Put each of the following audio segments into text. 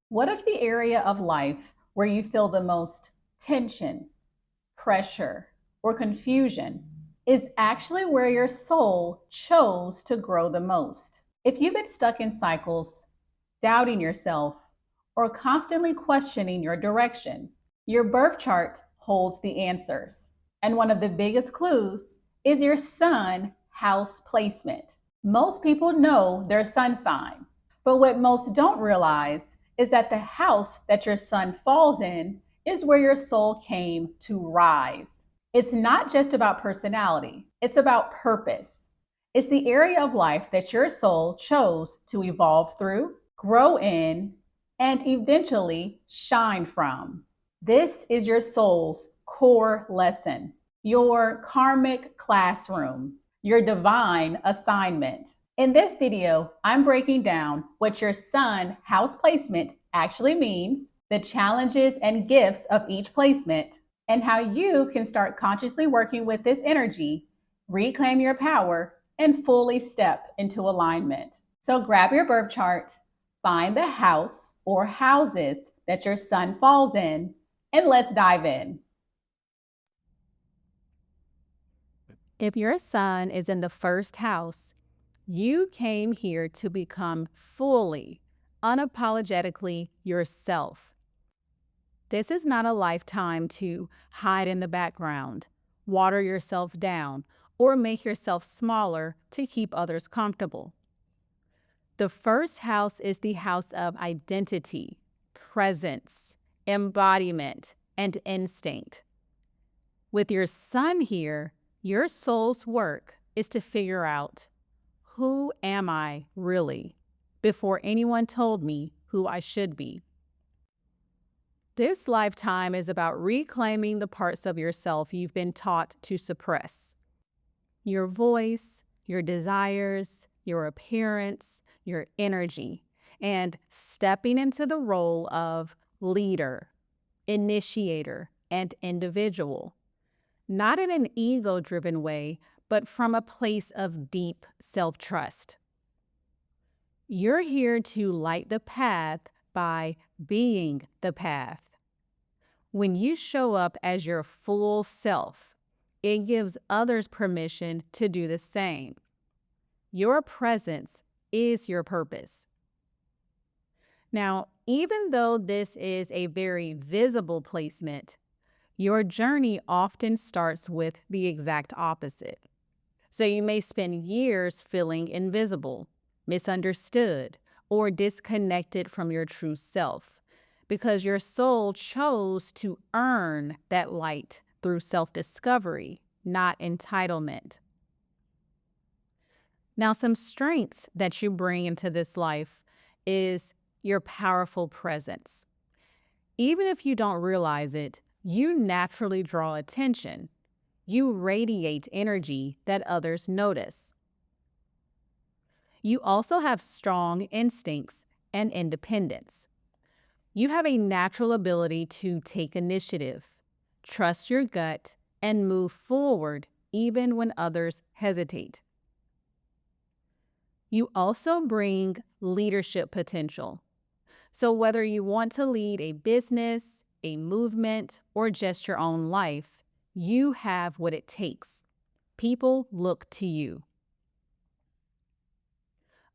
What if the area of life where you feel the most tension, pressure, or confusion is actually where your soul chose to grow the most? If you've been stuck in cycles, doubting yourself, or constantly questioning your direction, your birth chart holds the answers. And one of the biggest clues is your sun house placement. Most people know their sun sign, but what most don't realize is that the house that your sun falls in is where your soul came to rise. It's not just about personality, it's about purpose. It's the area of life that your soul chose to evolve through, grow in, and eventually shine from. This is your soul's core lesson, your karmic classroom, your divine assignment. In this video, I'm breaking down what your sun house placement actually means, the challenges and gifts of each placement, and how you can start consciously working with this energy, reclaim your power, and fully step into alignment. So grab your birth chart, find the house or houses that your sun falls in, and let's dive in. If your sun is in the first house, you came here to become fully, unapologetically yourself. This is not a lifetime to hide in the background, water yourself down, or make yourself smaller to keep others comfortable. The first house is the house of identity, presence, embodiment, and instinct. With your sun here, your soul's work is to figure out, who am I really, before anyone told me who I should be. This lifetime is about reclaiming the parts of yourself you've been taught to suppress. Your voice, your desires, your appearance, your energy, and stepping into the role of leader, initiator, and individual. Not in an ego-driven way, but from a place of deep self-trust. You're here to light the path by being the path. When you show up as your full self, it gives others permission to do the same. Your presence is your purpose. Now, even though this is a very visible placement, your journey often starts with the exact opposite. So you may spend years feeling invisible, misunderstood, or disconnected from your true self because your soul chose to earn that light through self-discovery, not entitlement. Now, some strengths that you bring into this life is your powerful presence. Even if you don't realize it, you naturally draw attention. You radiate energy that others notice. You also have strong instincts and independence. You have a natural ability to take initiative, trust your gut, and move forward even when others hesitate. You also bring leadership potential. So whether you want to lead a business, a movement, or just your own life, you have what it takes. People look to you.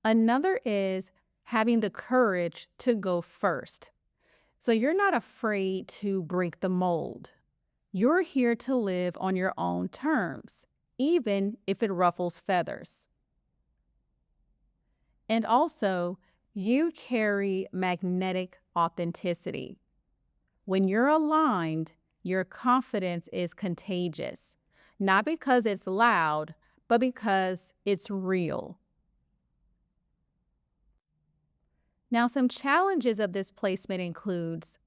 Another is having the courage to go first. So you're not afraid to break the mold. You're here to live on your own terms, even if it ruffles feathers. And also, you carry magnetic authenticity. When you're aligned, your confidence is contagious, not because it's loud, but because it's real. Now, some challenges of this placement includes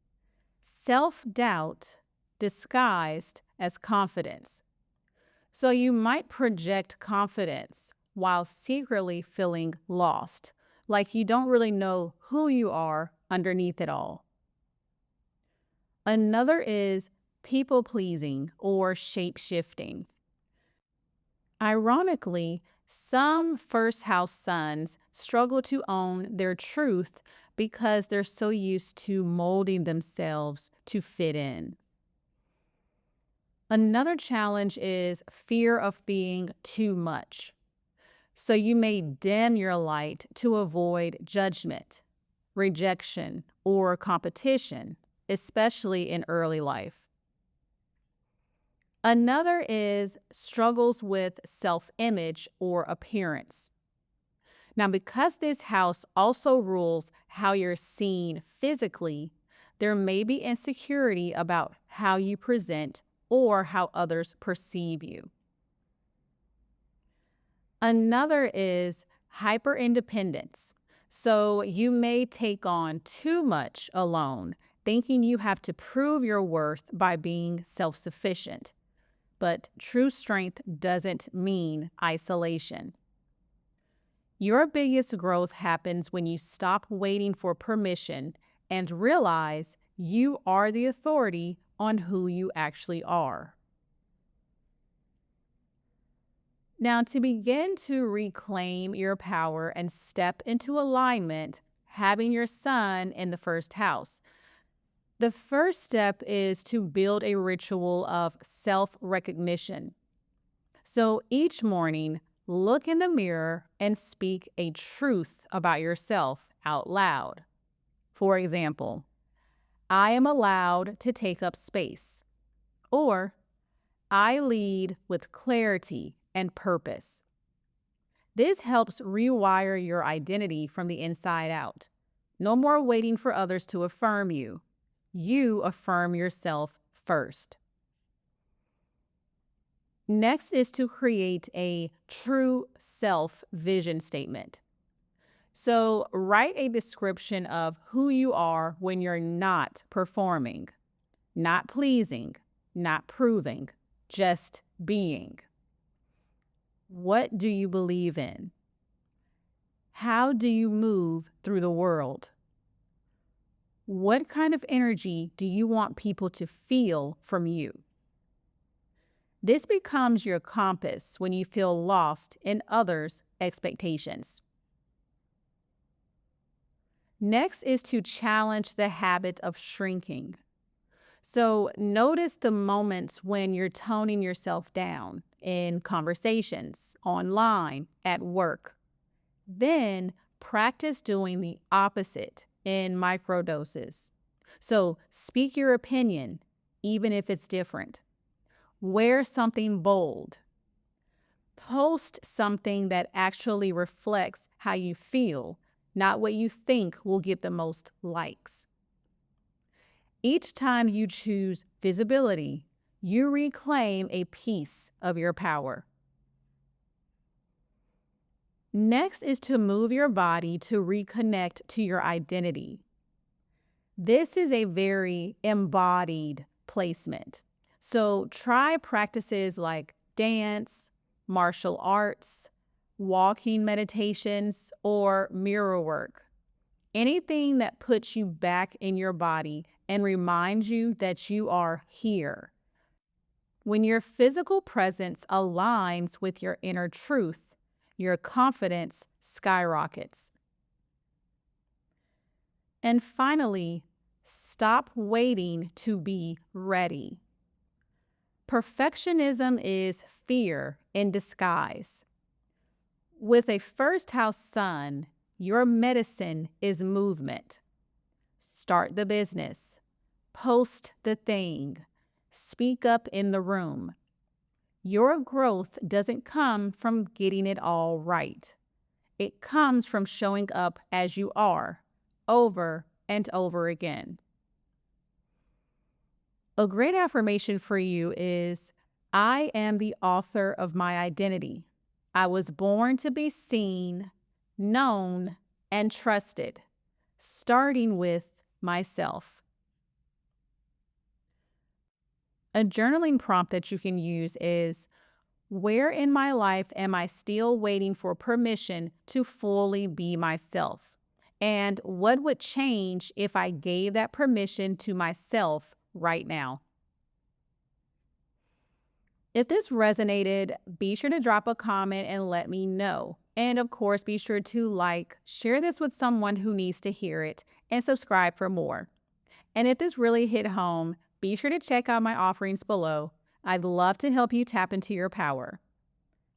self-doubt disguised as confidence. So you might project confidence while secretly feeling lost, like you don't really know who you are underneath it all. Another is people-pleasing or shape-shifting. Ironically, some first house suns struggle to own their truth because they're so used to molding themselves to fit in. Another challenge is fear of being too much. So you may dim your light to avoid judgment, rejection, or competition, especially in early life. Another is struggles with self-image or appearance. Now, because this house also rules how you're seen physically, there may be insecurity about how you present or how others perceive you. Another is hyper-independence. So you may take on too much alone, thinking you have to prove your worth by being self-sufficient. But true strength doesn't mean isolation. Your biggest growth happens when you stop waiting for permission and realize you are the authority on who you actually are. Now, to begin to reclaim your power and step into alignment, having your sun in the first house, the first step is to build a ritual of self-recognition. So each morning, look in the mirror and speak a truth about yourself out loud. For example, I am allowed to take up space, or I lead with clarity and purpose. This helps rewire your identity from the inside out. No more waiting for others to affirm you. You affirm yourself first. Next is to create a true self vision statement. So write a description of who you are when you're not performing, not pleasing, not proving, just being. What do you believe in? How do you move through the world? What kind of energy do you want people to feel from you? This becomes your compass when you feel lost in others' expectations. Next is to challenge the habit of shrinking. So notice the moments when you're toning yourself down in conversations, online, at work. Then practice doing the opposite in microdoses. So speak your opinion, even if it's different. Wear something bold. Post something that actually reflects how you feel, not what you think will get the most likes. Each time you choose visibility, you reclaim a piece of your power. Next is to move your body to reconnect to your identity. This is a very embodied placement. So try practices like dance, martial arts, walking meditations, or mirror work. Anything that puts you back in your body and reminds you that you are here. When your physical presence aligns with your inner truth, your confidence skyrockets. And finally, stop waiting to be ready. Perfectionism is fear in disguise. With a first house sun, your medicine is movement. Start the business. Post the thing. Speak up in the room. Your growth doesn't come from getting it all right. It comes from showing up as you are, over and over again. A great affirmation for you is, I am the author of my identity. I was born to be seen, known, and trusted, starting with myself. A journaling prompt that you can use is, where in my life am I still waiting for permission to fully be myself? And what would change if I gave that permission to myself right now? If this resonated, be sure to drop a comment and let me know. And of course, be sure to like, share this with someone who needs to hear it, and subscribe for more. And if this really hit home, be sure to check out my offerings below. I'd love to help you tap into your power.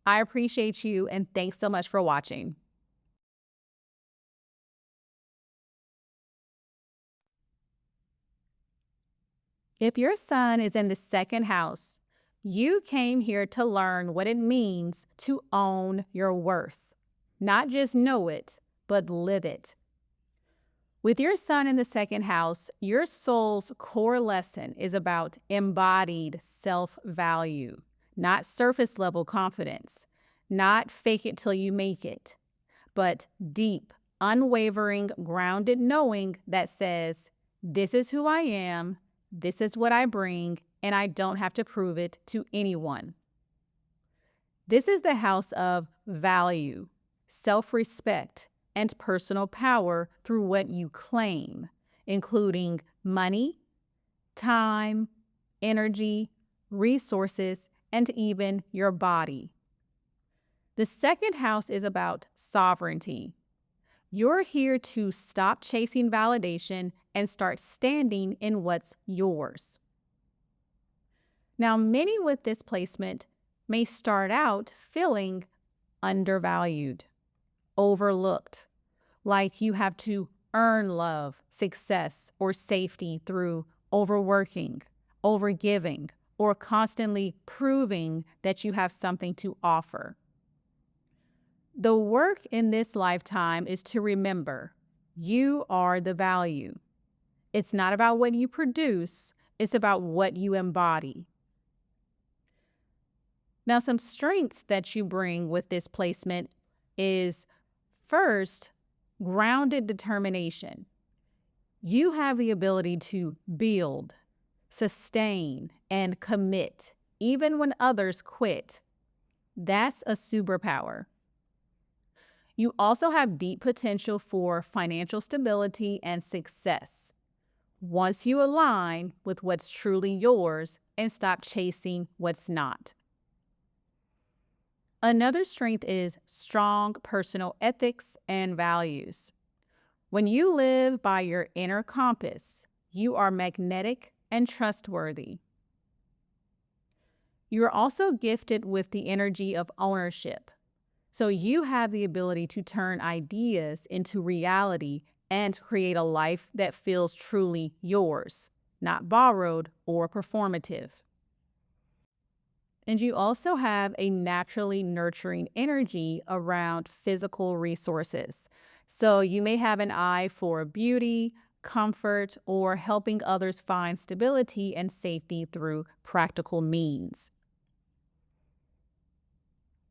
I appreciate you, and thanks so much for watching. If your sun is in the second house, you came here to learn what it means to own your worth. Not just know it, but live it. With your sun in the second house, your soul's core lesson is about embodied self-value, not surface level confidence, not fake it till you make it, but deep, unwavering, grounded knowing that says, this is who I am, this is what I bring, and I don't have to prove it to anyone. This is the house of value, self-respect, and personal power through what you claim, including money, time, energy, resources, and even your body. The second house is about sovereignty. You're here to stop chasing validation and start standing in what's yours. Now, many with this placement may start out feeling undervalued, overlooked, like you have to earn love, success, or safety through overworking, overgiving, or constantly proving that you have something to offer. The work in this lifetime is to remember you are the value. It's not about what you produce, it's about what you embody. Now, some strengths that you bring with this placement is first, grounded determination. You have the ability to build, sustain, and commit, even when others quit. That's a superpower. You also have deep potential for financial stability and success once you align with what's truly yours and stop chasing what's not. Another strength is strong personal ethics and values. When you live by your inner compass, you are magnetic and trustworthy. You are also gifted with the energy of ownership. So you have the ability to turn ideas into reality and create a life that feels truly yours, not borrowed or performative. And you also have a naturally nurturing energy around physical resources. So you may have an eye for beauty, comfort, or helping others find stability and safety through practical means.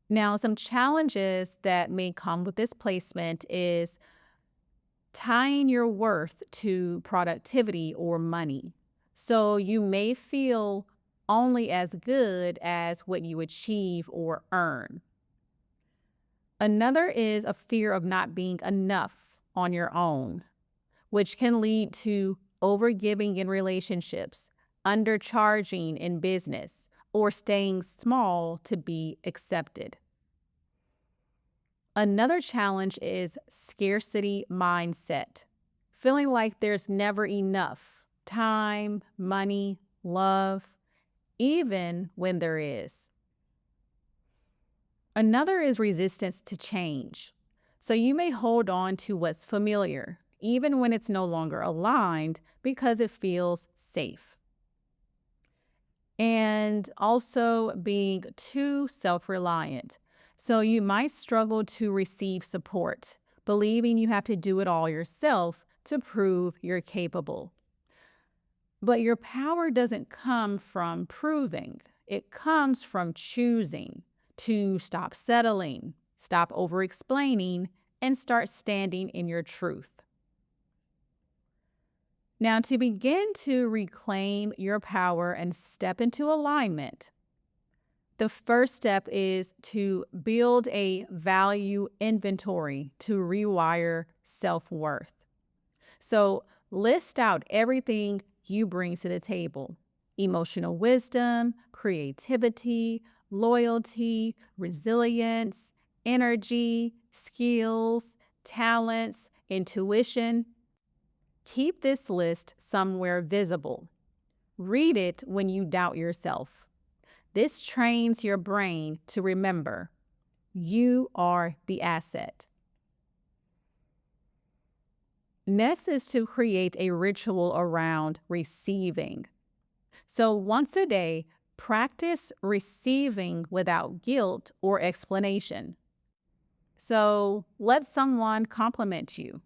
Now, some challenges that may come with this placement is tying your worth to productivity or money. So you may feel only as good as what you achieve or earn. Another is a fear of not being enough on your own, which can lead to overgiving in relationships, undercharging in business, or staying small to be accepted. Another challenge is scarcity mindset, feeling like there's never enough time, money, love, even when there is. Another is resistance to change. So you may hold on to what's familiar, even when it's no longer aligned, because it feels safe. And also being too self-reliant. So you might struggle to receive support, believing you have to do it all yourself to prove you're capable. But your power doesn't come from proving. It comes from choosing to stop settling, stop over-explaining, and start standing in your truth. Now, to begin to reclaim your power and step into alignment, the first step is to build a value inventory to rewire self-worth. So list out everything you bring to the table: emotional wisdom, creativity, loyalty, resilience, energy, skills, talents, intuition. Keep this list somewhere visible. Read it when you doubt yourself. This trains your brain to remember you are the asset. Next is to create a ritual around receiving. So once a day, practice receiving without guilt or explanation. So let someone compliment you,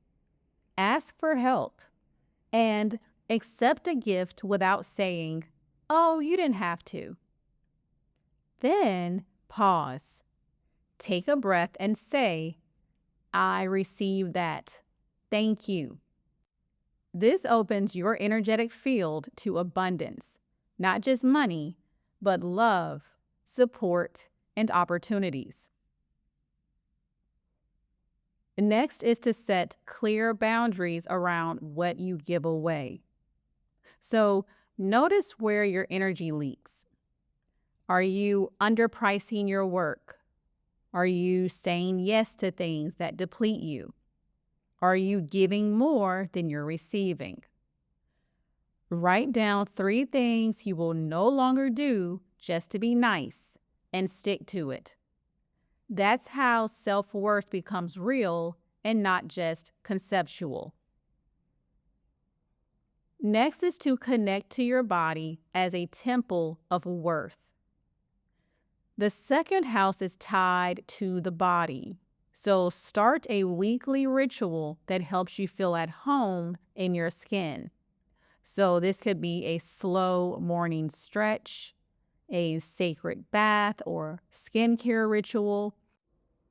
ask for help, and accept a gift without saying, "Oh, you didn't have to." Then pause, take a breath, and say, "I received that. Thank you." This opens your energetic field to abundance, not just money, but love, support, and opportunities. Next is to set clear boundaries around what you give away. So notice where your energy leaks. Are you underpricing your work? Are you saying yes to things that deplete you? Are you giving more than you're receiving? Write down 3 things you will no longer do just to be nice and stick to it. That's how self-worth becomes real and not just conceptual. Next is to connect to your body as a temple of worth. The second house is tied to the body. So start a weekly ritual that helps you feel at home in your skin. So this could be a slow morning stretch, a sacred bath or skincare ritual,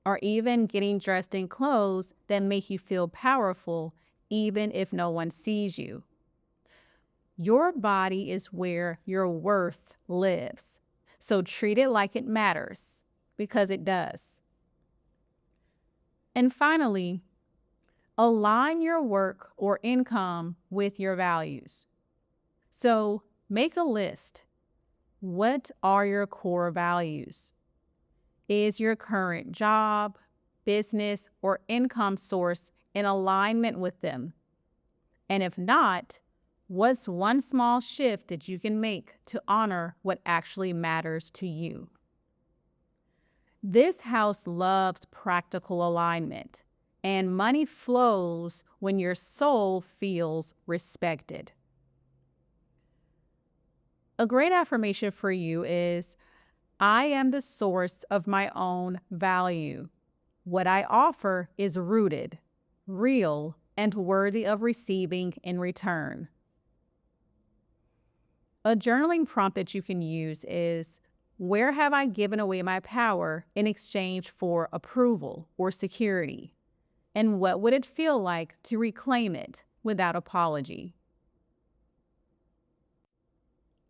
or even getting dressed in clothes that make you feel powerful even if no one sees you. Your body is where your worth lives. So treat it like it matters, because it does. And finally, align your work or income with your values. So make a list. What are your core values? Is your current job, business, or income source in alignment with them? And if not, what's one small shift that you can make to honor what actually matters to you? This house loves practical alignment, and money flows when your soul feels respected. A great affirmation for you is, I am the source of my own value. What I offer is rooted, real, and worthy of receiving in return. A journaling prompt that you can use is, where have I given away my power in exchange for approval or security? And what would it feel like to reclaim it without apology?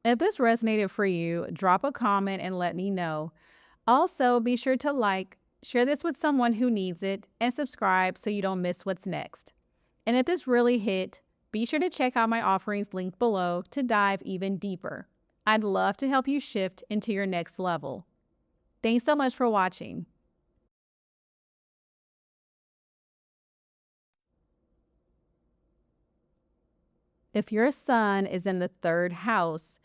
If this resonated for you, drop a comment and let me know. Also, be sure to like, share this with someone who needs it, and subscribe so you don't miss what's next. And if this really hit, be sure to check out my offerings linked below to dive even deeper. I'd love to help you shift into your next level. Thanks so much for watching. If your sun is in the 3rd house,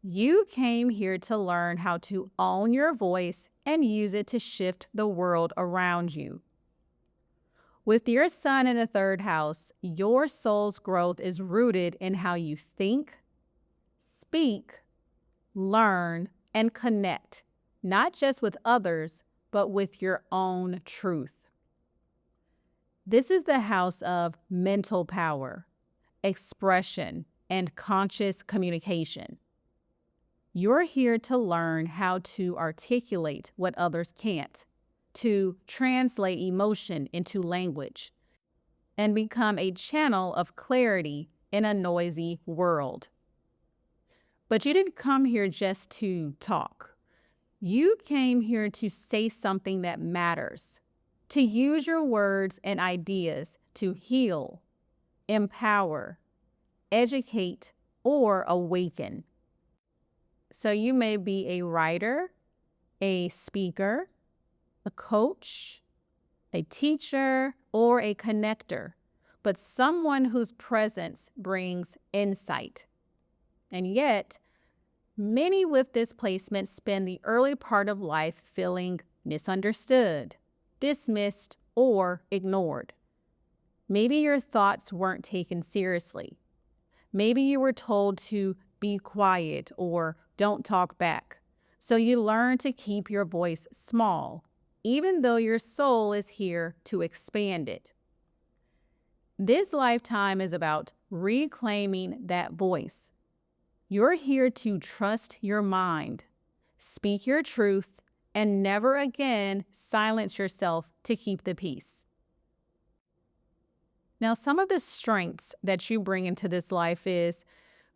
you came here to learn how to own your voice and use it to shift the world around you. With your sun in the 3rd house, your soul's growth is rooted in how you think, speak, learn, and connect, not just with others, but with your own truth. This is the house of mental power, expression, and conscious communication. You're here to learn how to articulate what others can't, to translate emotion into language, and become a channel of clarity in a noisy world. But you didn't come here just to talk. You came here to say something that matters, to use your words and ideas to heal, empower, educate, or awaken. So you may be a writer, a speaker, a coach, a teacher, or a connector, but someone whose presence brings insight. And yet, many with this placement spend the early part of life feeling misunderstood, dismissed, or ignored. Maybe your thoughts weren't taken seriously. Maybe you were told to be quiet or don't talk back. So you learn to keep your voice small, even though your soul is here to expand it. This lifetime is about reclaiming that voice. You're here to trust your mind, speak your truth, and never again silence yourself to keep the peace. Now, some of the strengths that you bring into this life is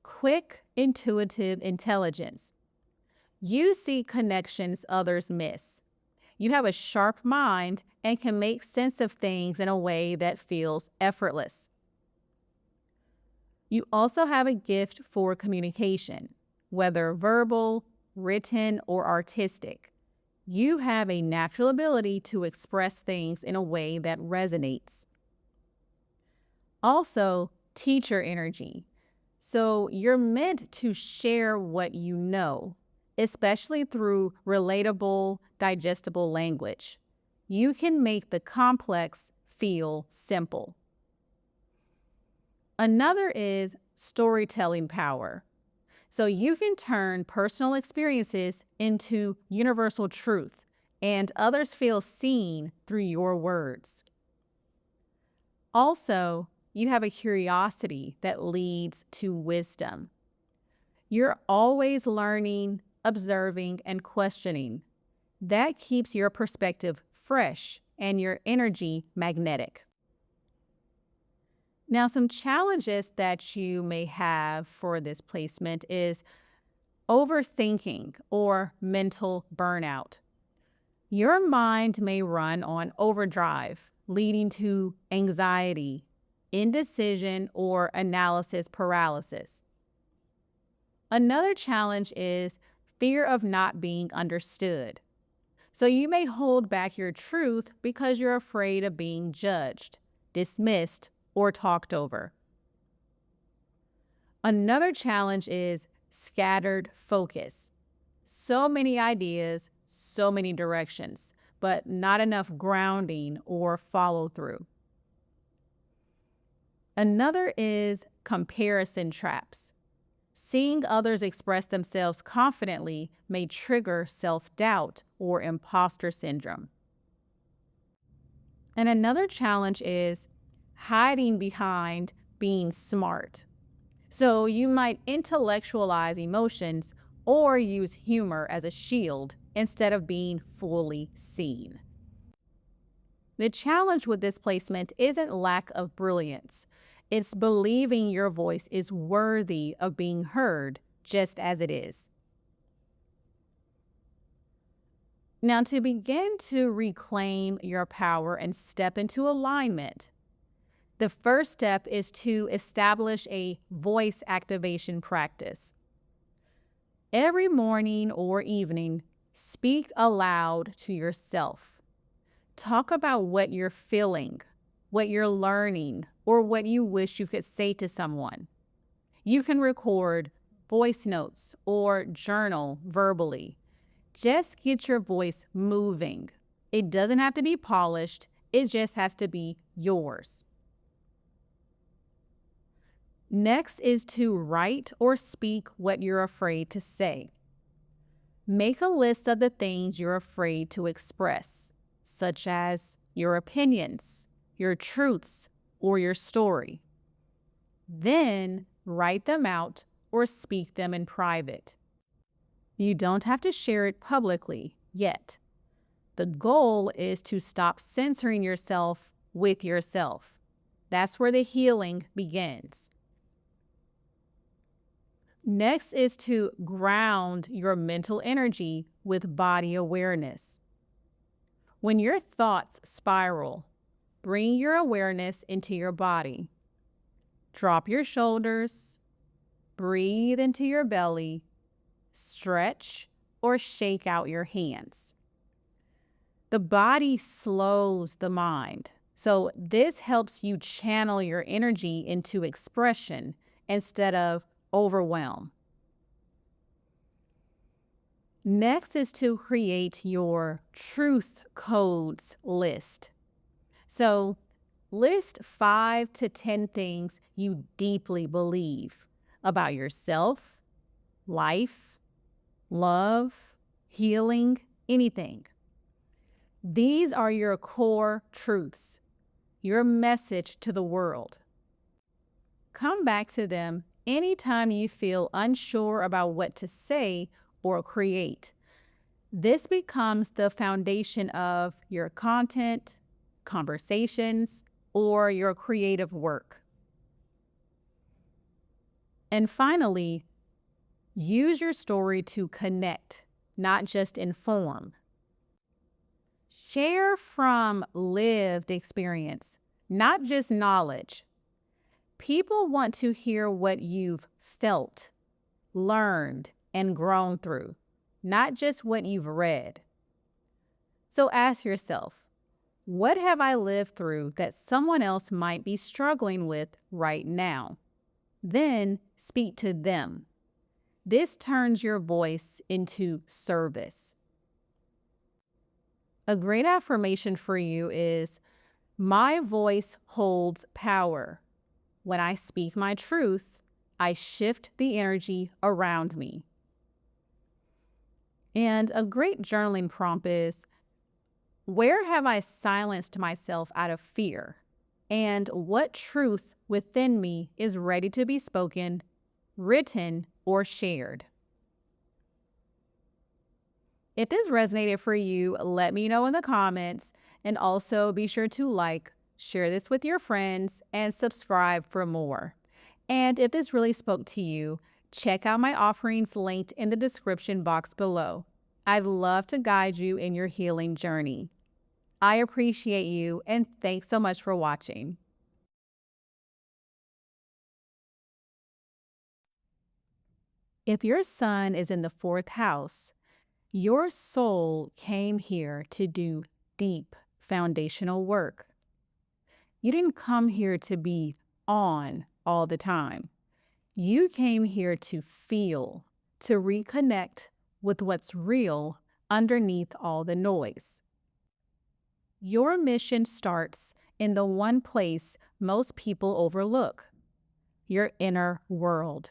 quick, intuitive intelligence. You see connections others miss. You have a sharp mind and can make sense of things in a way that feels effortless. You also have a gift for communication, whether verbal, written, or artistic. You have a natural ability to express things in a way that resonates. Also, teacher energy. So you're meant to share what you know, especially through relatable, digestible language. You can make the complex feel simple. Another is storytelling power. So you can turn personal experiences into universal truth, and others feel seen through your words. Also, you have a curiosity that leads to wisdom. You're always learning, observing, and questioning. That keeps your perspective fresh and your energy magnetic. Now, some challenges that you may have for this placement is overthinking or mental burnout. Your mind may run on overdrive, leading to anxiety, indecision, or analysis paralysis. Another challenge is fear of not being understood. So you may hold back your truth because you're afraid of being judged, dismissed, or talked over. Another challenge is scattered focus. So many ideas, so many directions, but not enough grounding or follow through. Another is comparison traps. Seeing others express themselves confidently may trigger self-doubt or imposter syndrome. And another challenge is hiding behind being smart. So you might intellectualize emotions or use humor as a shield instead of being fully seen. The challenge with this placement isn't lack of brilliance. It's believing your voice is worthy of being heard just as it is. Now, to begin to reclaim your power and step into alignment, the first step is to establish a voice activation practice. Every morning or evening, speak aloud to yourself. Talk about what you're feeling, what you're learning, or what you wish you could say to someone. You can record voice notes or journal verbally. Just get your voice moving. It doesn't have to be polished, it just has to be yours. Next is to write or speak what you're afraid to say. Make a list of the things you're afraid to express, such as your opinions, your truths, or your story. Then write them out or speak them in private. You don't have to share it publicly yet. The goal is to stop censoring yourself with yourself. That's where the healing begins. Next is to ground your mental energy with body awareness. When your thoughts spiral, bring your awareness into your body. Drop your shoulders, breathe into your belly, stretch or shake out your hands. The body slows the mind. So this helps you channel your energy into expression instead of overwhelm. Next is to create your truth codes list. So list 5 to 10 things you deeply believe about yourself, life, love, healing, anything. These are your core truths, your message to the world. Come back to them anytime you feel unsure about what to say or create. This becomes the foundation of your content, conversations, or your creative work. And finally, use your story to connect, not just inform. Share from lived experience, not just knowledge. People want to hear what you've felt, learned, and grown through, not just what you've read. So ask yourself, what have I lived through that someone else might be struggling with right now? Then speak to them. This turns your voice into service. A great affirmation for you is, my voice holds power. When I speak my truth, I shift the energy around me. And a great journaling prompt is, where have I silenced myself out of fear? And what truth within me is ready to be spoken, written, or shared? If this resonated for you, let me know in the comments, and also be sure to like, share this with your friends, and subscribe for more. And if this really spoke to you, check out my offerings linked in the description box below. I'd love to guide you in your healing journey. I appreciate you, and thanks so much for watching. If your sun is in the 4th house, your soul came here to do deep foundational work. You didn't come here to be on all the time. You came here to feel, to reconnect with what's real underneath all the noise. Your mission starts in the one place most people overlook, your inner world.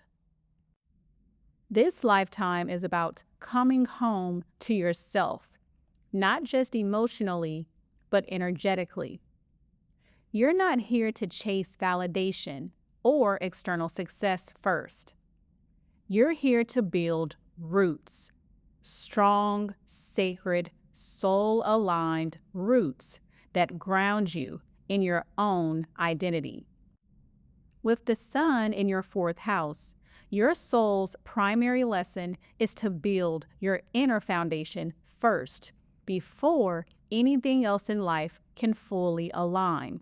This lifetime is about coming home to yourself, not just emotionally, but energetically. You're not here to chase validation or external success first. You're here to build roots, strong, sacred, soul-aligned roots that ground you in your own identity. With the sun in your 4th house, your soul's primary lesson is to build your inner foundation first, before anything else in life can fully align.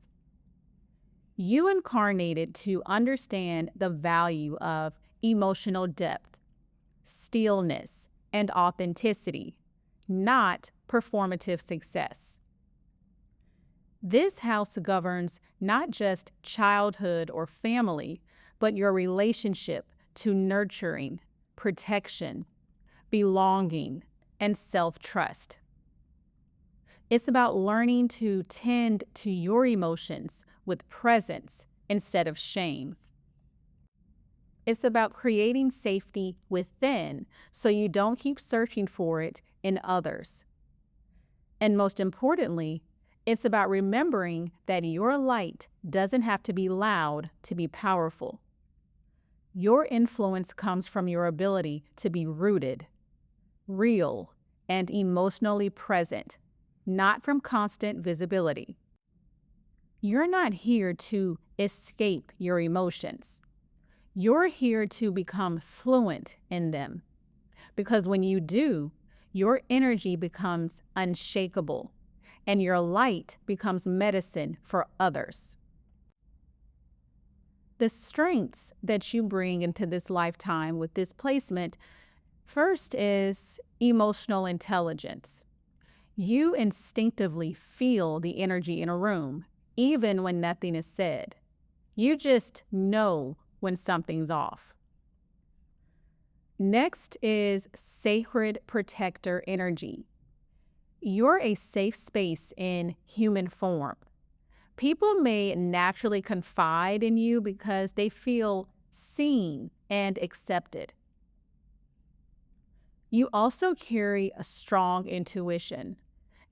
You incarnated to understand the value of emotional depth, stillness, and authenticity, not performative success. This house governs not just childhood or family, but your relationship to nurturing, protection, belonging, and self-trust. It's about learning to tend to your emotions with presence instead of shame. It's about creating safety within so you don't keep searching for it in others. And most importantly, it's about remembering that your light doesn't have to be loud to be powerful. Your influence comes from your ability to be rooted, real, and emotionally present, not from constant visibility. You're not here to escape your emotions. You're here to become fluent in them. Because when you do, your energy becomes unshakable, and your light becomes medicine for others. The strengths that you bring into this lifetime with this placement, first is emotional intelligence. You instinctively feel the energy in a room, even when nothing is said. You just know when something's off. Next is sacred protector energy. You're a safe space in human form. People may naturally confide in you because they feel seen and accepted. You also carry a strong intuition,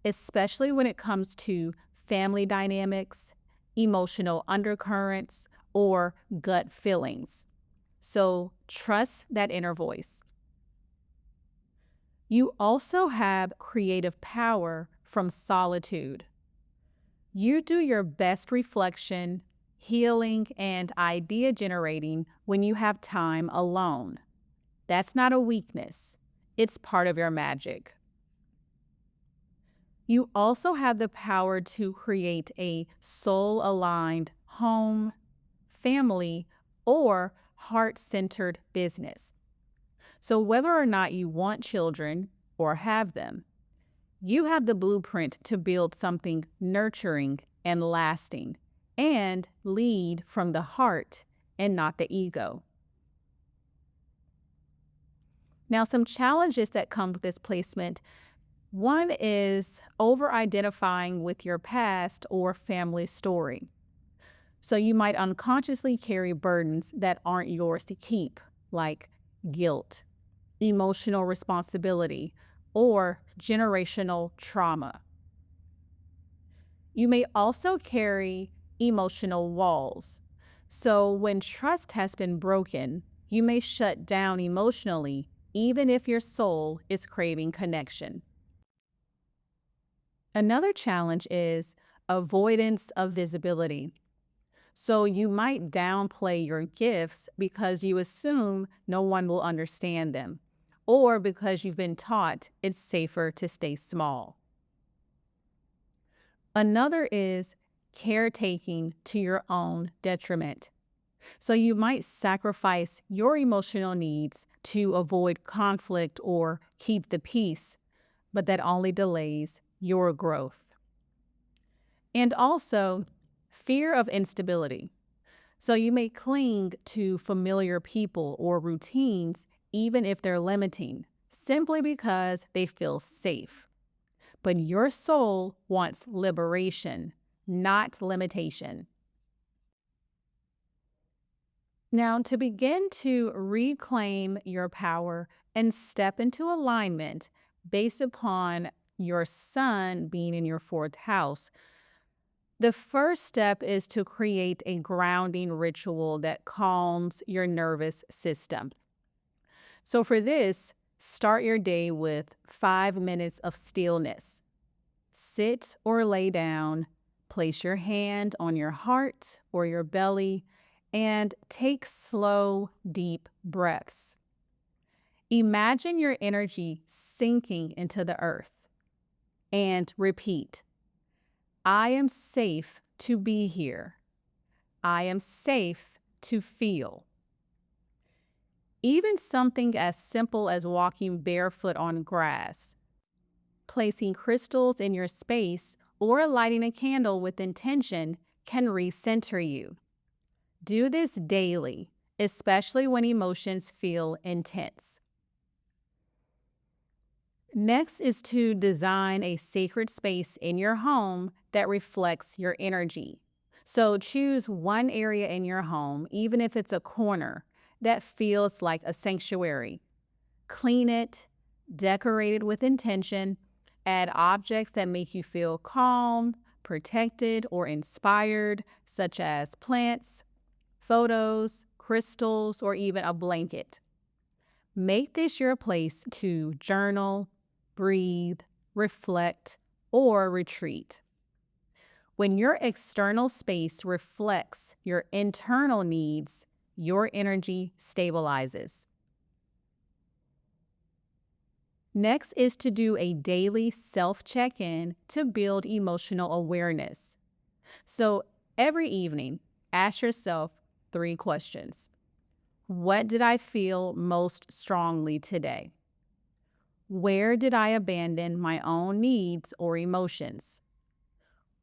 especially when it comes to family dynamics, emotional undercurrents, or gut feelings. So trust that inner voice. You also have creative power from solitude. You do your best reflection, healing, and idea generating when you have time alone. That's not a weakness, it's part of your magic. You also have the power to create a soul aligned home, family, or heart centered business. So, whether or not you want children or have them, you have the blueprint to build something nurturing and lasting and lead from the heart and not the ego. Now, some challenges that come with this placement. One is over identifying with your past or family story. So you might unconsciously carry burdens that aren't yours to keep, like guilt, emotional responsibility, or generational trauma. You may also carry emotional walls. So when trust has been broken, you may shut down emotionally, even if your soul is craving connection. Another challenge is avoidance of visibility. So you might downplay your gifts because you assume no one will understand them, or because you've been taught it's safer to stay small. Another is caretaking to your own detriment. So you might sacrifice your emotional needs to avoid conflict or keep the peace, but that only delays your growth. And also, fear of instability. So you may cling to familiar people or routines, even if they're limiting, simply because they feel safe. But your soul wants liberation, not limitation. Now, to begin to reclaim your power and step into alignment based upon your sun being in your fourth house, the first step is to create a grounding ritual that calms your nervous system. So, for this, start your day with 5 minutes of stillness. Sit or lay down, place your hand on your heart or your belly, and take slow, deep breaths. Imagine your energy sinking into the earth and repeat, I am safe to be here. I am safe to feel. Even something as simple as walking barefoot on grass, placing crystals in your space, or lighting a candle with intention can recenter you. Do this daily, especially when emotions feel intense. Next is to design a sacred space in your home that reflects your energy. So choose one area in your home, even if it's a corner, that feels like a sanctuary. Clean it, decorate it with intention, add objects that make you feel calm, protected, or inspired, such as plants, photos, crystals, or even a blanket. Make this your place to journal, breathe, reflect, or retreat. When your external space reflects your internal needs, your energy stabilizes. Next is to do a daily self-check-in to build emotional awareness. So every evening, ask yourself 3 questions. What did I feel most strongly today? Where did I abandon my own needs or emotions?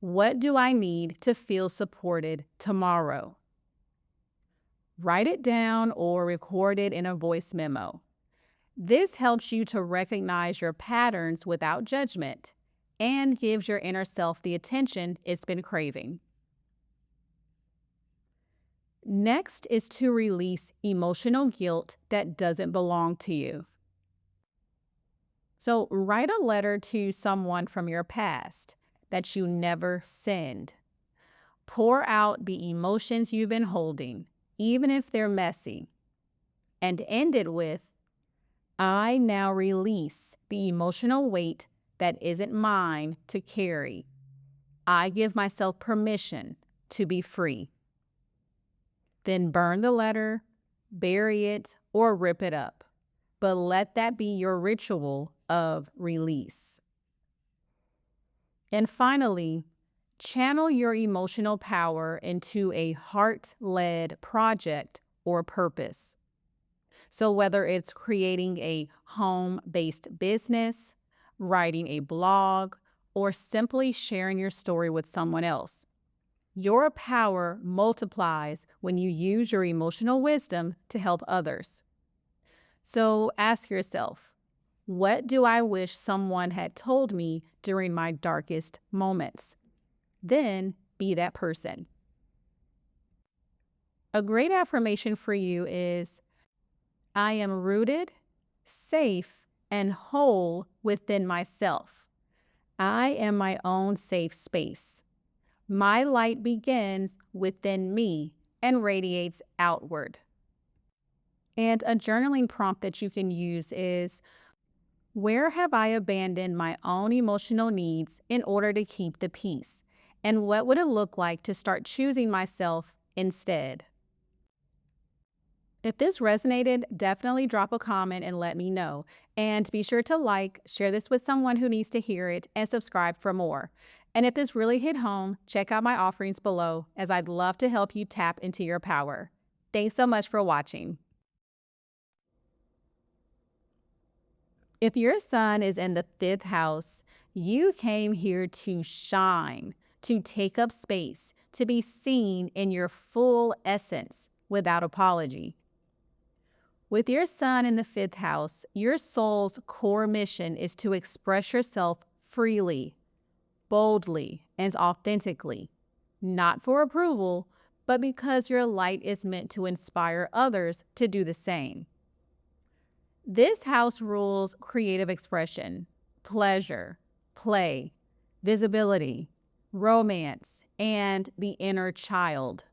What do I need to feel supported tomorrow? Write it down or record it in a voice memo. This helps you to recognize your patterns without judgment and gives your inner self the attention it's been craving. Next is to release emotional guilt that doesn't belong to you. So, write a letter to someone from your past that you never send. Pour out the emotions you've been holding, even if they're messy, and end it with, I now release the emotional weight that isn't mine to carry. I give myself permission to be free. Then burn the letter, bury it, or rip it up. But let that be your ritual of release. And finally, channel your emotional power into a heart-led project or purpose. So whether it's creating a home-based business, writing a blog, or simply sharing your story with someone else, your power multiplies when you use your emotional wisdom to help others. So ask yourself, what do I wish someone had told me during my darkest moments? Then be that person. A great affirmation for you is, I am rooted, safe, and whole within myself. I am my own safe space. My light begins within me and radiates outward. And a journaling prompt that you can use is, where have I abandoned my own emotional needs in order to keep the peace? And what would it look like to start choosing myself instead? If this resonated, definitely drop a comment and let me know. And be sure to like, share this with someone who needs to hear it, and subscribe for more. And if this really hit home, check out my offerings below, as I'd love to help you tap into your power. Thanks so much for watching. If your sun is in the 5th house, you came here to shine, to take up space, to be seen in your full essence without apology. With your sun in the 5th house, your soul's core mission is to express yourself freely, boldly, and authentically, not for approval, but because your light is meant to inspire others to do the same. This house rules creative expression, pleasure, play, visibility, romance, and the inner child.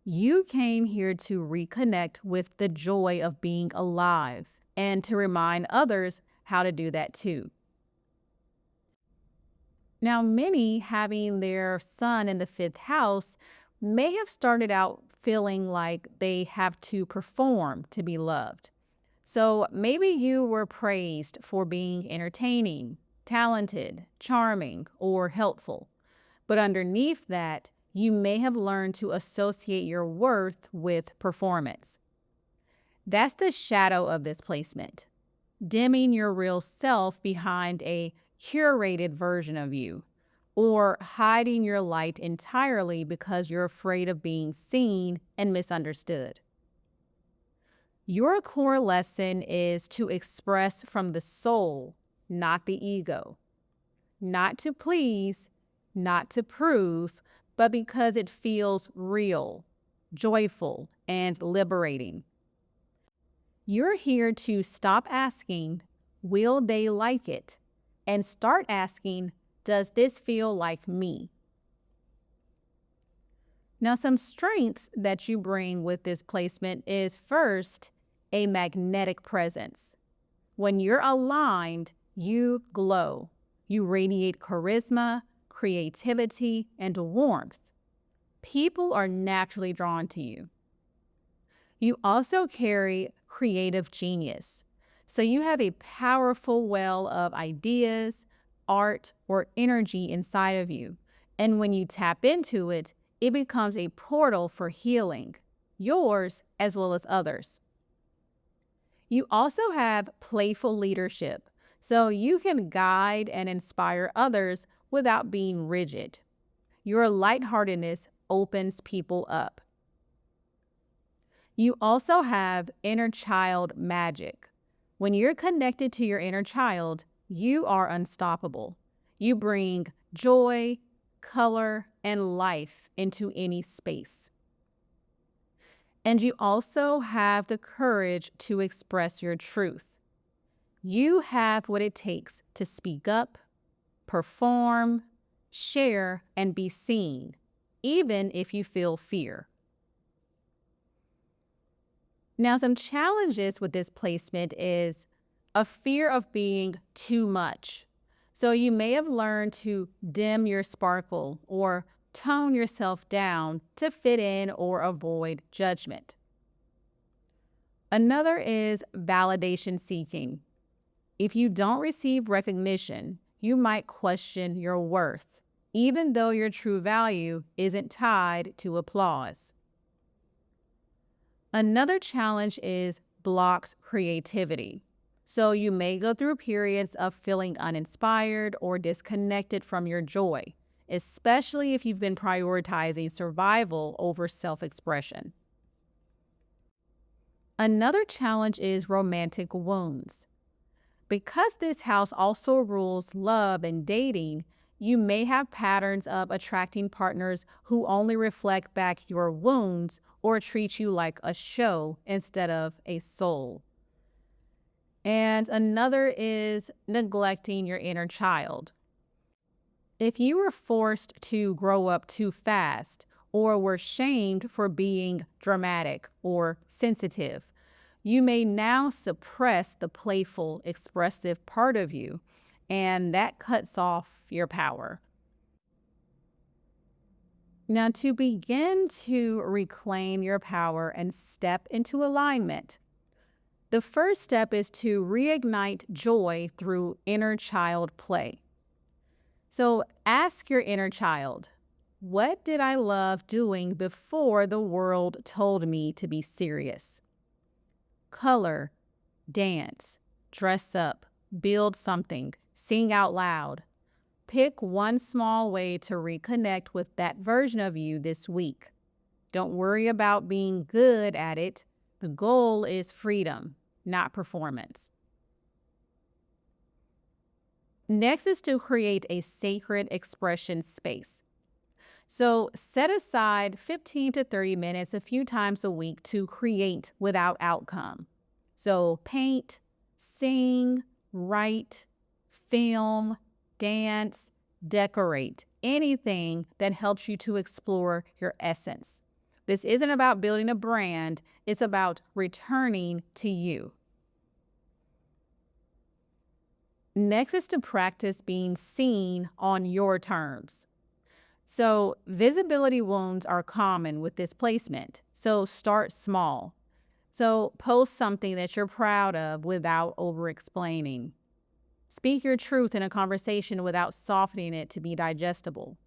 You came here to reconnect with the joy of being alive and to remind others how to do that too. Now, many having their sun in the 5th house may have started out feeling like they have to perform to be loved. So maybe you were praised for being entertaining, talented, charming, or helpful. But underneath that, you may have learned to associate your worth with performance. That's the shadow of this placement, dimming your real self behind a curated version of you, or hiding your light entirely because you're afraid of being seen and misunderstood. Your core lesson is to express from the soul, not the ego. Not to please, not to prove, but because it feels real, joyful, and liberating. You're here to stop asking, will they like it? And start asking, does this feel like me? Now, some strengths that you bring with this placement is, first, a magnetic presence. When you're aligned, you glow. You radiate charisma, creativity, and warmth. People are naturally drawn to you. You also carry creative genius. So you have a powerful well of ideas, art, or energy inside of you. And when you tap into it, it becomes a portal for healing, yours as well as others. You also have playful leadership, So you can guide and inspire others without being rigid. Your lightheartedness opens people up. You also have inner child magic. When you're connected to your inner child, you are unstoppable. You bring joy, color, and life into any space. And you also have the courage to express your truth. You have what it takes to speak up, perform, share, and be seen, even if you feel fear. Now, some challenges with this placement is a fear of being too much. So you may have learned to dim your sparkle or tone yourself down to fit in or avoid judgment. Another is validation seeking. If you don't receive recognition, you might question your worth, even though your true value isn't tied to applause. Another challenge is blocked creativity. So you may go through periods of feeling uninspired or disconnected from your joy, especially if you've been prioritizing survival over self-expression. Another challenge is romantic wounds. Because this house also rules love and dating, you may have patterns of attracting partners who only reflect back your wounds or treat you like a show instead of a soul. And another is neglecting your inner child. If you were forced to grow up too fast or were shamed for being dramatic or sensitive, you may now suppress the playful, expressive part of you, and that cuts off your power. Now, to begin to reclaim your power and step into alignment, the first step is to reignite joy through inner child play. So ask your inner child, what did I love doing before the world told me to be serious? Color, dance, dress up, build something, sing out loud. Pick one small way to reconnect with that version of you this week. Don't worry about being good at it. The goal is freedom, not performance. Next is to create a sacred expression space. So set aside 15 to 30 minutes a few times a week to create without outcome. So paint, sing, write, film, dance, decorate, anything that helps you to explore your essence. This isn't about building a brand, it's about returning to you. Next is to practice being seen on your terms. So visibility wounds are common with this placement, so start small. So post something that you're proud of without over-explaining. Speak your truth in a conversation without softening it to be digestible.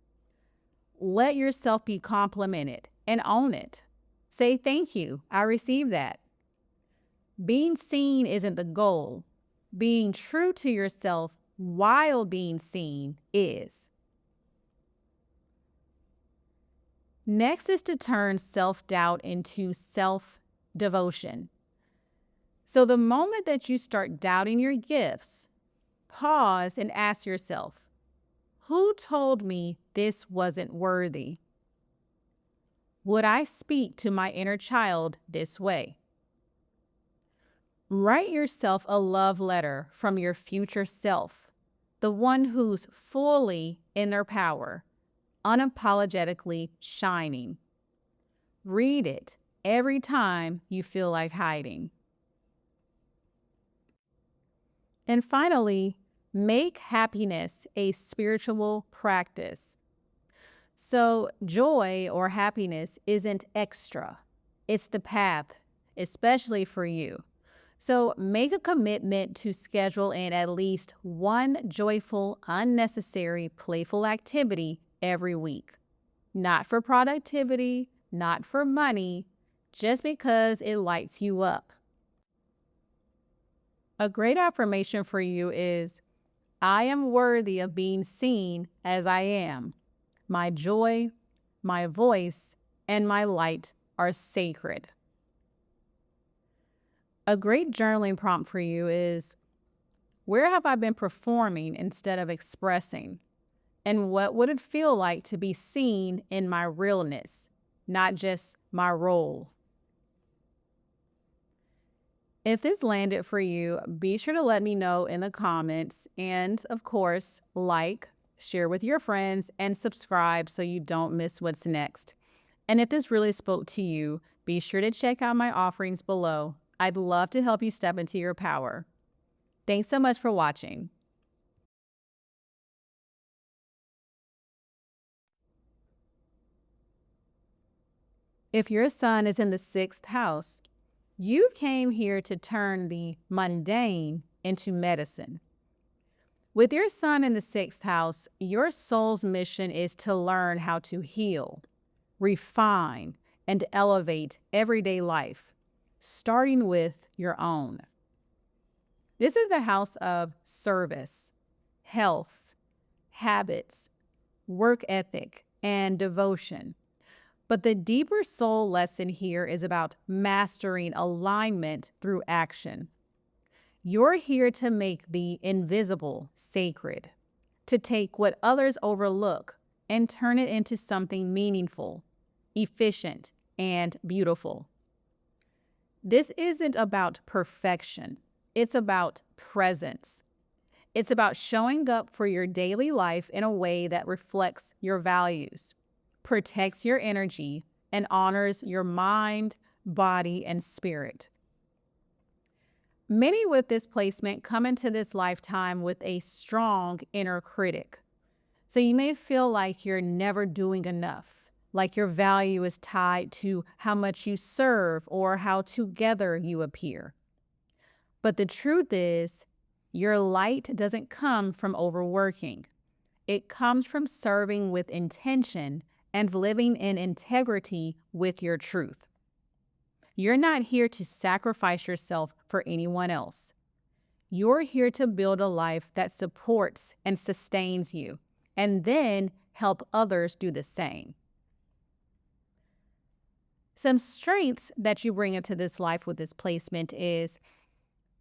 Let yourself be complimented and own it. Say thank you, I received that. Being seen isn't the goal. Being true to yourself while being seen is. Next is to turn self-doubt into self-devotion. So the moment that you start doubting your gifts, pause and ask yourself, who told me this wasn't worthy? Would I speak to my inner child this way? Write yourself a love letter from your future self, the one who's fully in their power, unapologetically shining. Read it every time you feel like hiding. And finally, make happiness a spiritual practice. So joy or happiness isn't extra. It's the path, especially for you. So make a commitment to schedule in at least one joyful, unnecessary, playful activity every week. Not for productivity, not for money, just because it lights you up. A great affirmation for you is, I am worthy of being seen as I am. My joy, my voice, and my light are sacred. A great journaling prompt for you is, where have I been performing instead of expressing? And what would it feel like to be seen in my realness, not just my role? If this landed for you, be sure to let me know in the comments. And of course, like, share with your friends, and subscribe so you don't miss what's next. And if this really spoke to you, be sure to check out my offerings below. I'd love to help you step into your power. Thanks so much for watching. If your sun is in the 6th house, you came here to turn the mundane into medicine. With your sun in the 6th house, your soul's mission is to learn how to heal, refine, and elevate everyday life, starting with your own. This is the house of service, health, habits, work ethic, and devotion. But the deeper soul lesson here is about mastering alignment through action. You're here to make the invisible sacred, to take what others overlook and turn it into something meaningful, efficient, and beautiful. This isn't about perfection. It's about presence. It's about showing up for your daily life in a way that reflects your values, protects your energy, and honors your mind, body, and spirit. Many with this placement come into this lifetime with a strong inner critic. So you may feel like you're never doing enough, like your value is tied to how much you serve or how together you appear. But the truth is, your light doesn't come from overworking. It comes from serving with intention and living in integrity with your truth. You're not here to sacrifice yourself for anyone else. You're here to build a life that supports and sustains you, and then help others do the same. Some strengths that you bring into this life with this placement is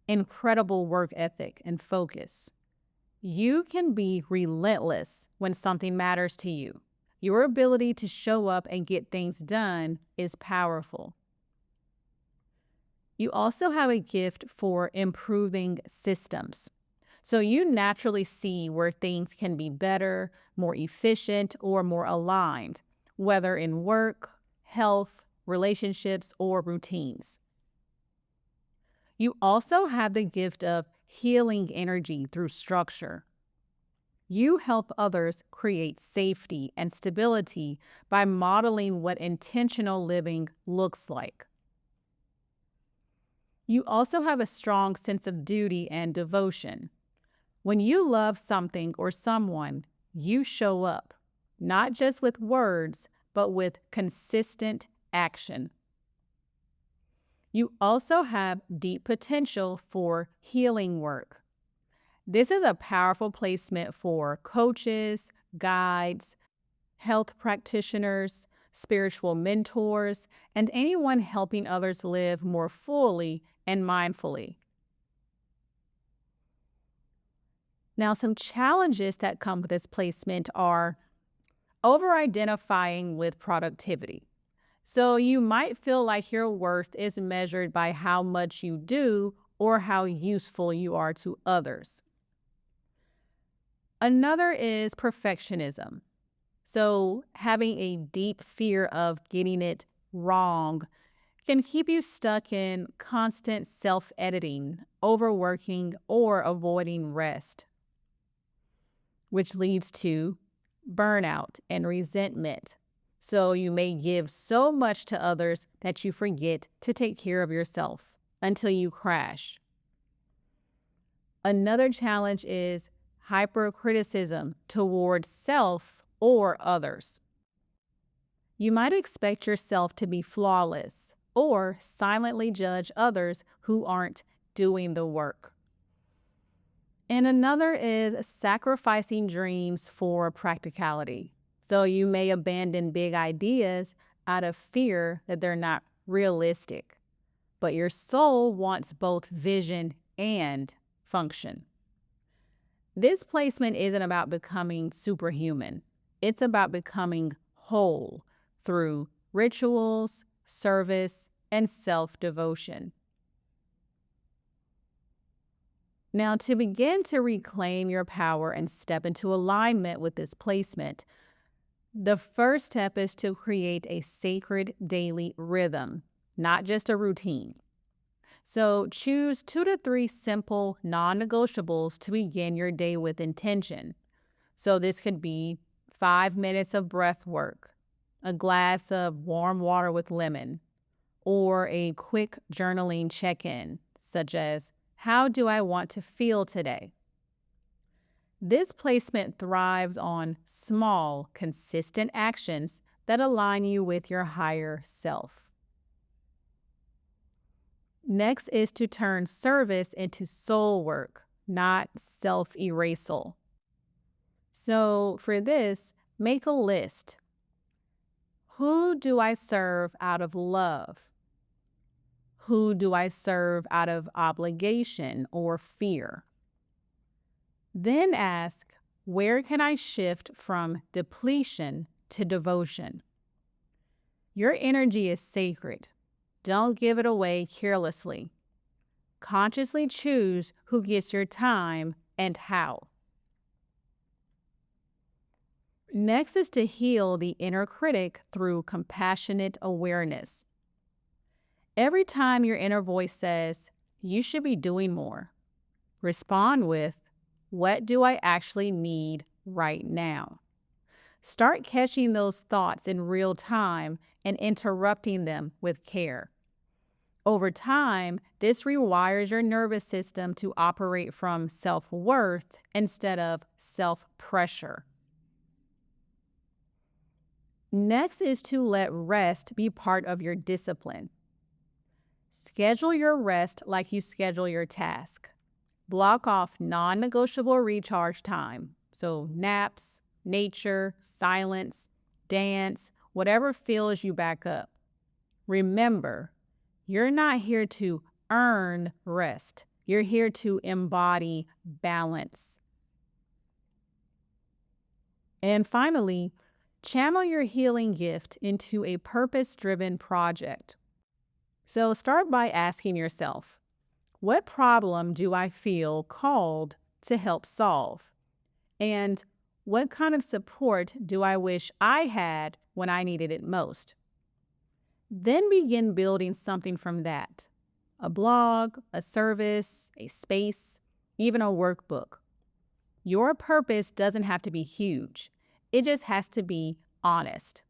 incredible work ethic and focus. You can be relentless when something matters to you. Your ability to show up and get things done is powerful. You also have a gift for improving systems. So you naturally see where things can be better, more efficient, or more aligned, whether in work, health, relationships, or routines. You also have the gift of healing energy through structure. You help others create safety and stability by modeling what intentional living looks like. You also have a strong sense of duty and devotion. When you love something or someone, you show up, not just with words, but with consistent action. You also have deep potential for healing work. This is a powerful placement for coaches, guides, health practitioners, spiritual mentors, and anyone helping others live more fully and mindfully. Now, some challenges that come with this placement are over-identifying with productivity. So you might feel like your worth is measured by how much you do or how useful you are to others. Another is perfectionism. So having a deep fear of getting it wrong can keep you stuck in constant self-editing, overworking, or avoiding rest, which leads to burnout and resentment. So you may give so much to others that you forget to take care of yourself until you crash. Another challenge is hypercriticism towards self or others. You might expect yourself to be flawless or silently judge others who aren't doing the work. And another is sacrificing dreams for practicality. So you may abandon big ideas out of fear that they're not realistic, but your soul wants both vision and function. This placement isn't about becoming superhuman. It's about becoming whole through rituals, service, and self-devotion. Now, to begin to reclaim your power and step into alignment with this placement, the first step is to create a sacred daily rhythm, not just a routine. So choose 2 to 3 simple non-negotiables to begin your day with intention. So this could be 5 minutes of breath work, a glass of warm water with lemon, or a quick journaling check-in, such as, how do I want to feel today? This placement thrives on small, consistent actions that align you with your higher self. Next is to turn service into soul work, not self-erasal. So for this, make a list. Who do I serve out of love? Who do I serve out of obligation or fear? Then ask, where can I shift from depletion to devotion? Your energy is sacred. Don't give it away carelessly. Consciously choose who gets your time and how. Next is to heal the inner critic through compassionate awareness. Every time your inner voice says, you should be doing more, respond with, what do I actually need right now? Start catching those thoughts in real time and interrupting them with care. Over time, this rewires your nervous system to operate from self-worth instead of self-pressure. Next is to let rest be part of your discipline. Schedule your rest like you schedule your task. Block off non-negotiable recharge time. So naps, nature, silence, dance, whatever fills you back up. Remember, you're not here to earn rest. You're here to embody balance. And finally, channel your healing gift into a purpose-driven project. So start by asking yourself, what problem do I feel called to help solve? And what kind of support do I wish I had when I needed it most? Then begin building something from that. A blog, a service, a space, even a workbook. Your purpose doesn't have to be huge. It just has to be honest.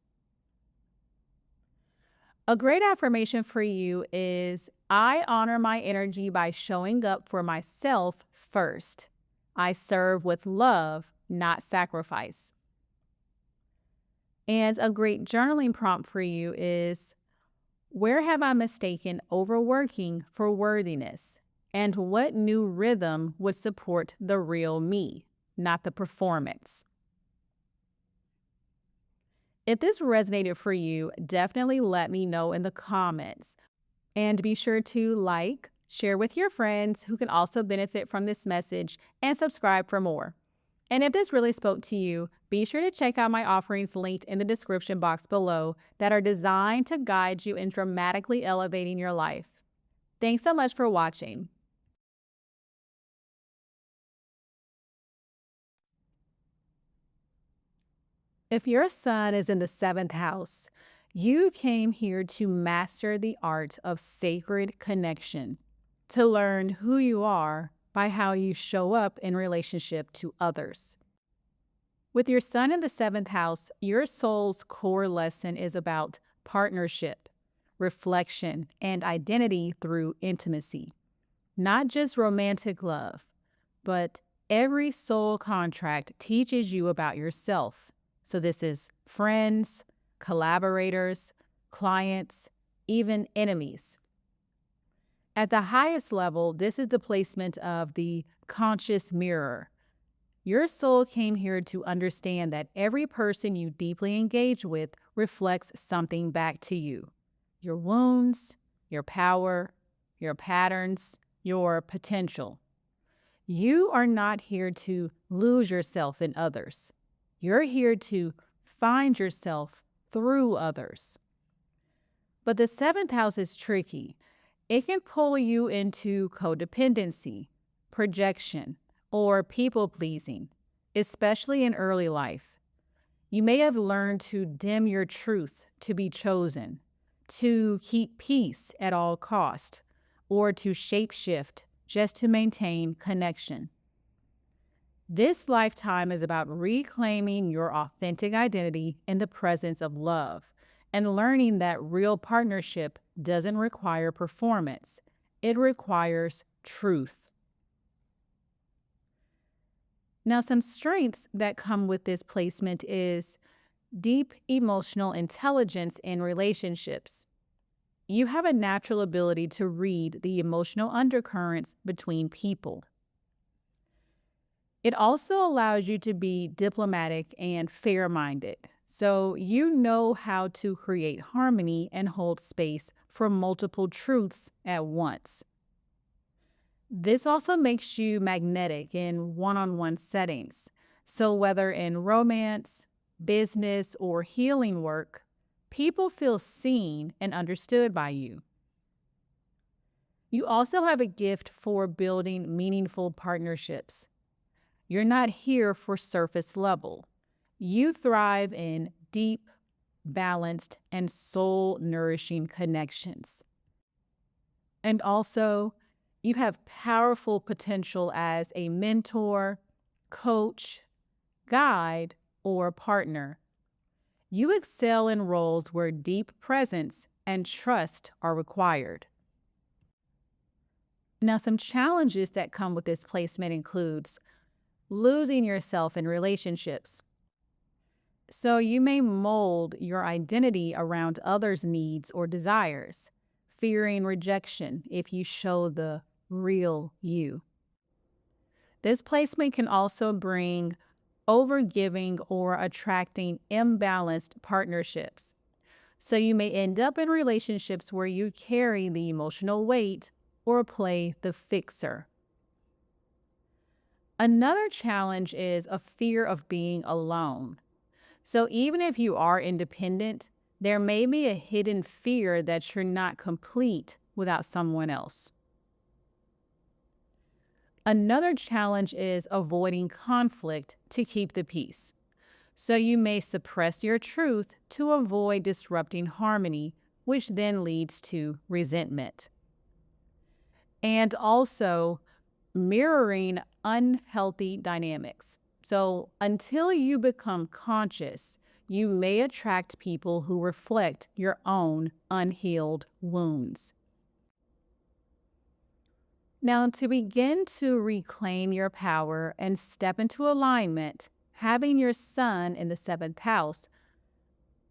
A great affirmation for you is, I honor my energy by showing up for myself first. I serve with love, not sacrifice. And a great journaling prompt for you is, where have I mistaken overworking for worthiness? And what new rhythm would support the real me, not the performance? If this resonated for you, definitely let me know in the comments. And be sure to like, share with your friends who can also benefit from this message, and subscribe for more. And if this really spoke to you, be sure to check out my offerings linked in the description box below that are designed to guide you in dramatically elevating your life. Thanks so much for watching. If your sun is in the 7th house, you came here to master the art of sacred connection, to learn who you are by how you show up in relationship to others. With your sun in the 7th house, your soul's core lesson is about partnership, reflection, and identity through intimacy. Not just romantic love, but every soul contract teaches you about yourself. So this is friends, collaborators, clients, even enemies. At the highest level, this is the placement of the conscious mirror. Your soul came here to understand that every person you deeply engage with reflects something back to you: your wounds, your power, your patterns, your potential. You are not here to lose yourself in others. You're here to find yourself through others. But the seventh house is tricky. It can pull you into codependency, projection, or people pleasing, especially in early life. You may have learned to dim your truth to be chosen, to keep peace at all cost, or to shapeshift just to maintain connection. This lifetime is about reclaiming your authentic identity in the presence of love and learning that real partnership doesn't require performance. It requires truth. Now, some strengths that come with this placement is deep emotional intelligence in relationships. You have a natural ability to read the emotional undercurrents between people. It also allows you to be diplomatic and fair-minded, so you know how to create harmony and hold space for multiple truths at once. This also makes you magnetic in one-on-one settings, so whether in romance, business, or healing work, people feel seen and understood by you. You also have a gift for building meaningful partnerships. You're not here for surface level. You thrive in deep, balanced, and soul-nourishing connections. And also, you have powerful potential as a mentor, coach, guide, or partner. You excel in roles where deep presence and trust are required. Now, some challenges that come with this placement includes losing yourself in relationships. So you may mold your identity around others' needs or desires, fearing rejection if you show the real you. This placement can also bring overgiving or attracting imbalanced partnerships. So you may end up in relationships where you carry the emotional weight or play the fixer. Another challenge is a fear of being alone. So even if you are independent, there may be a hidden fear that you're not complete without someone else. Another challenge is avoiding conflict to keep the peace. So you may suppress your truth to avoid disrupting harmony, which then leads to resentment. And also mirroring unhealthy dynamics. So until you become conscious, you may attract people who reflect your own unhealed wounds. Now, to begin to reclaim your power and step into alignment, having your sun in the seventh house,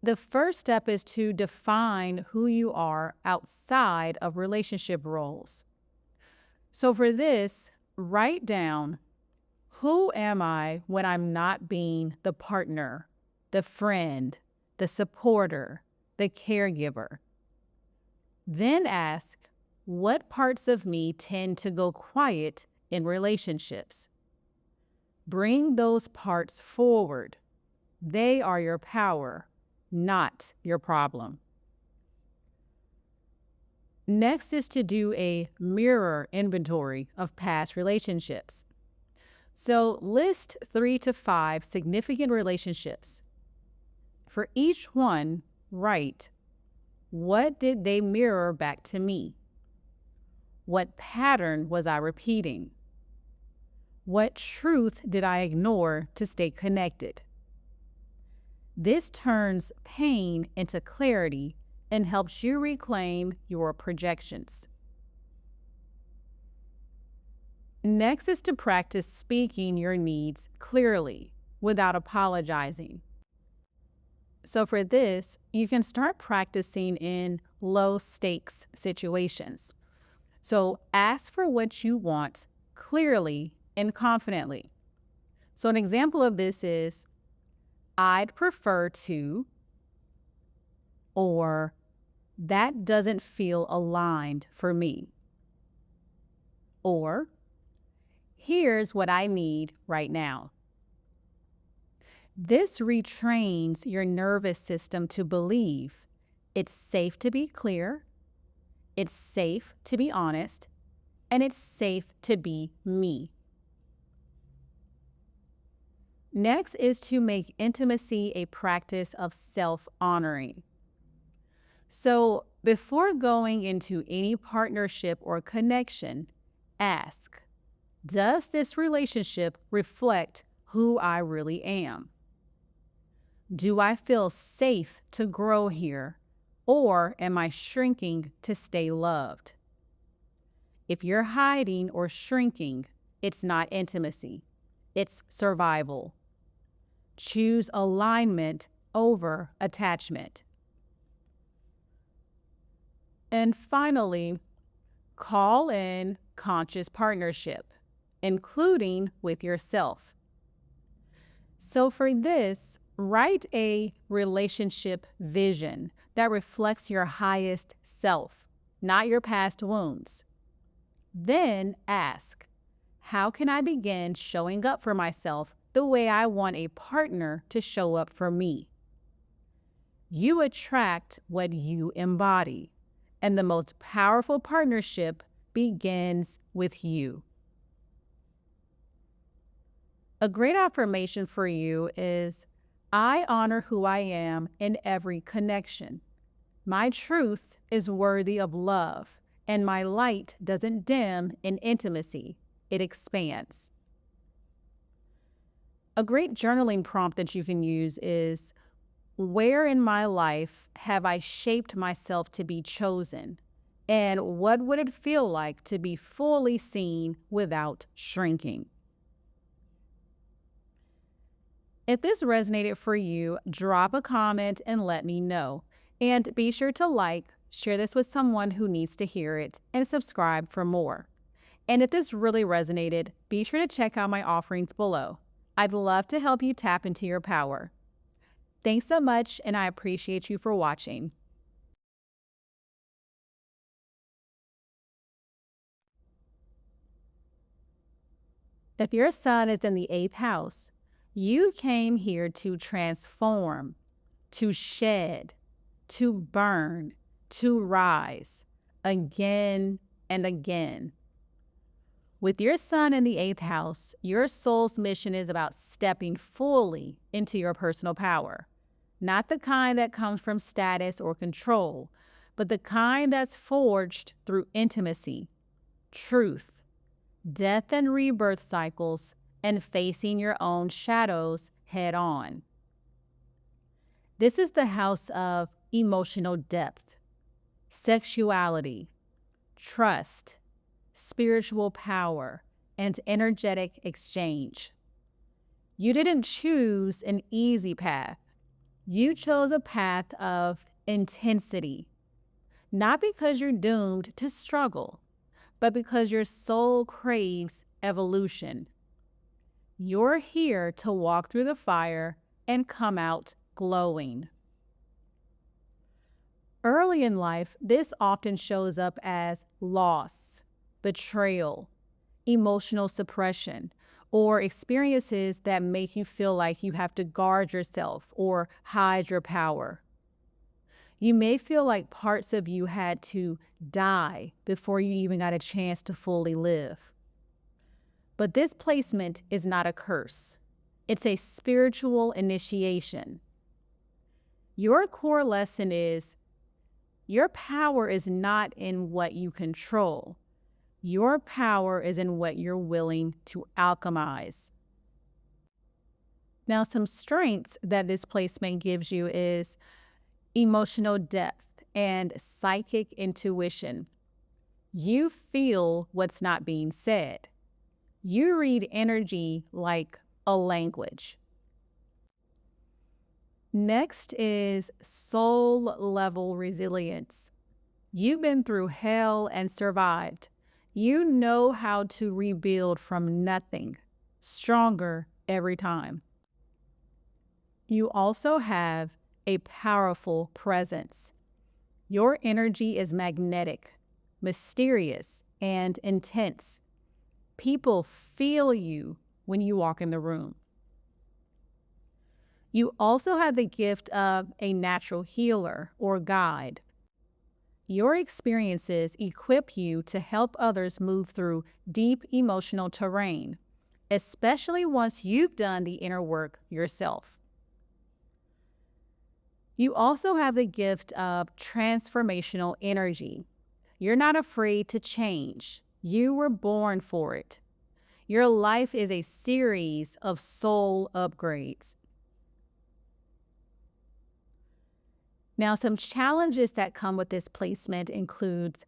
the first step is to define who you are outside of relationship roles. So for this, write down, who am I when I'm not being the partner, the friend, the supporter, the caregiver? Then ask, what parts of me tend to go quiet in relationships? Bring those parts forward. They are your power, not your problem. Next is to do a mirror inventory of past relationships. So list 3 to 5 significant relationships. For each one, write, what did they mirror back to me? What pattern was I repeating? What truth did I ignore to stay connected? This turns pain into clarity and helps you reclaim your projections. Next is to practice speaking your needs clearly without apologizing. So for this, you can start practicing in low stakes situations. So ask for what you want clearly and confidently. So an example of this is, I'd prefer to, or that doesn't feel aligned for me, or here's what I need right now. This retrains your nervous system to believe it's safe to be clear, it's safe to be honest, and it's safe to be me. Next is to make intimacy a practice of self-honoring. So before going into any partnership or connection, ask, does this relationship reflect who I really am? Do I feel safe to grow here, or am I shrinking to stay loved? If you're hiding or shrinking, it's not intimacy, it's survival. Choose alignment over attachment. And finally, call in conscious partnership, including with yourself. So for this, write a relationship vision that reflects your highest self, not your past wounds. Then ask, how can I begin showing up for myself the way I want a partner to show up for me? You attract what you embody, and the most powerful partnership begins with you. A great affirmation for you is, I honor who I am in every connection. My truth is worthy of love, and my light doesn't dim in intimacy, it expands. A great journaling prompt that you can use is, where in my life have I shaped myself to be chosen? And what would it feel like to be fully seen without shrinking? If this resonated for you, drop a comment and let me know. And be sure to like, share this with someone who needs to hear it, and subscribe for more. And if this really resonated, be sure to check out my offerings below. I'd love to help you tap into your power. Thanks so much, and I appreciate you for watching. If your sun is in the 8th house, you came here to transform, to shed, to burn, to rise again and again. With your sun in the 8th house, your soul's mission is about stepping fully into your personal power. Not the kind that comes from status or control, but the kind that's forged through intimacy, truth, death and rebirth cycles, and facing your own shadows head on. This is the house of emotional depth, sexuality, trust, spiritual power, and energetic exchange. You didn't choose an easy path. You chose a path of intensity, not because you're doomed to struggle, but because your soul craves evolution. You're here to walk through the fire and come out glowing. Early in life, this often shows up as loss, betrayal, emotional suppression, or experiences that make you feel like you have to guard yourself or hide your power. You may feel like parts of you had to die before you even got a chance to fully live. But this placement is not a curse. It's a spiritual initiation. Your core lesson is, your power is not in what you control. Your power is in what you're willing to alchemize. Now, some strengths that this placement gives you is emotional depth and psychic intuition. You feel what's not being said. You read energy like a language. Next is soul level resilience. You've been through hell and survived. You know how to rebuild from nothing, stronger every time. You also have a powerful presence. Your energy is magnetic, mysterious, and intense. People feel you when you walk in the room. You also have the gift of a natural healer or guide. Your experiences equip you to help others move through deep emotional terrain, especially once you've done the inner work yourself. You also have the gift of transformational energy. You're not afraid to change. You were born for it. Your life is a series of soul upgrades. Now, some challenges that come with this placement includes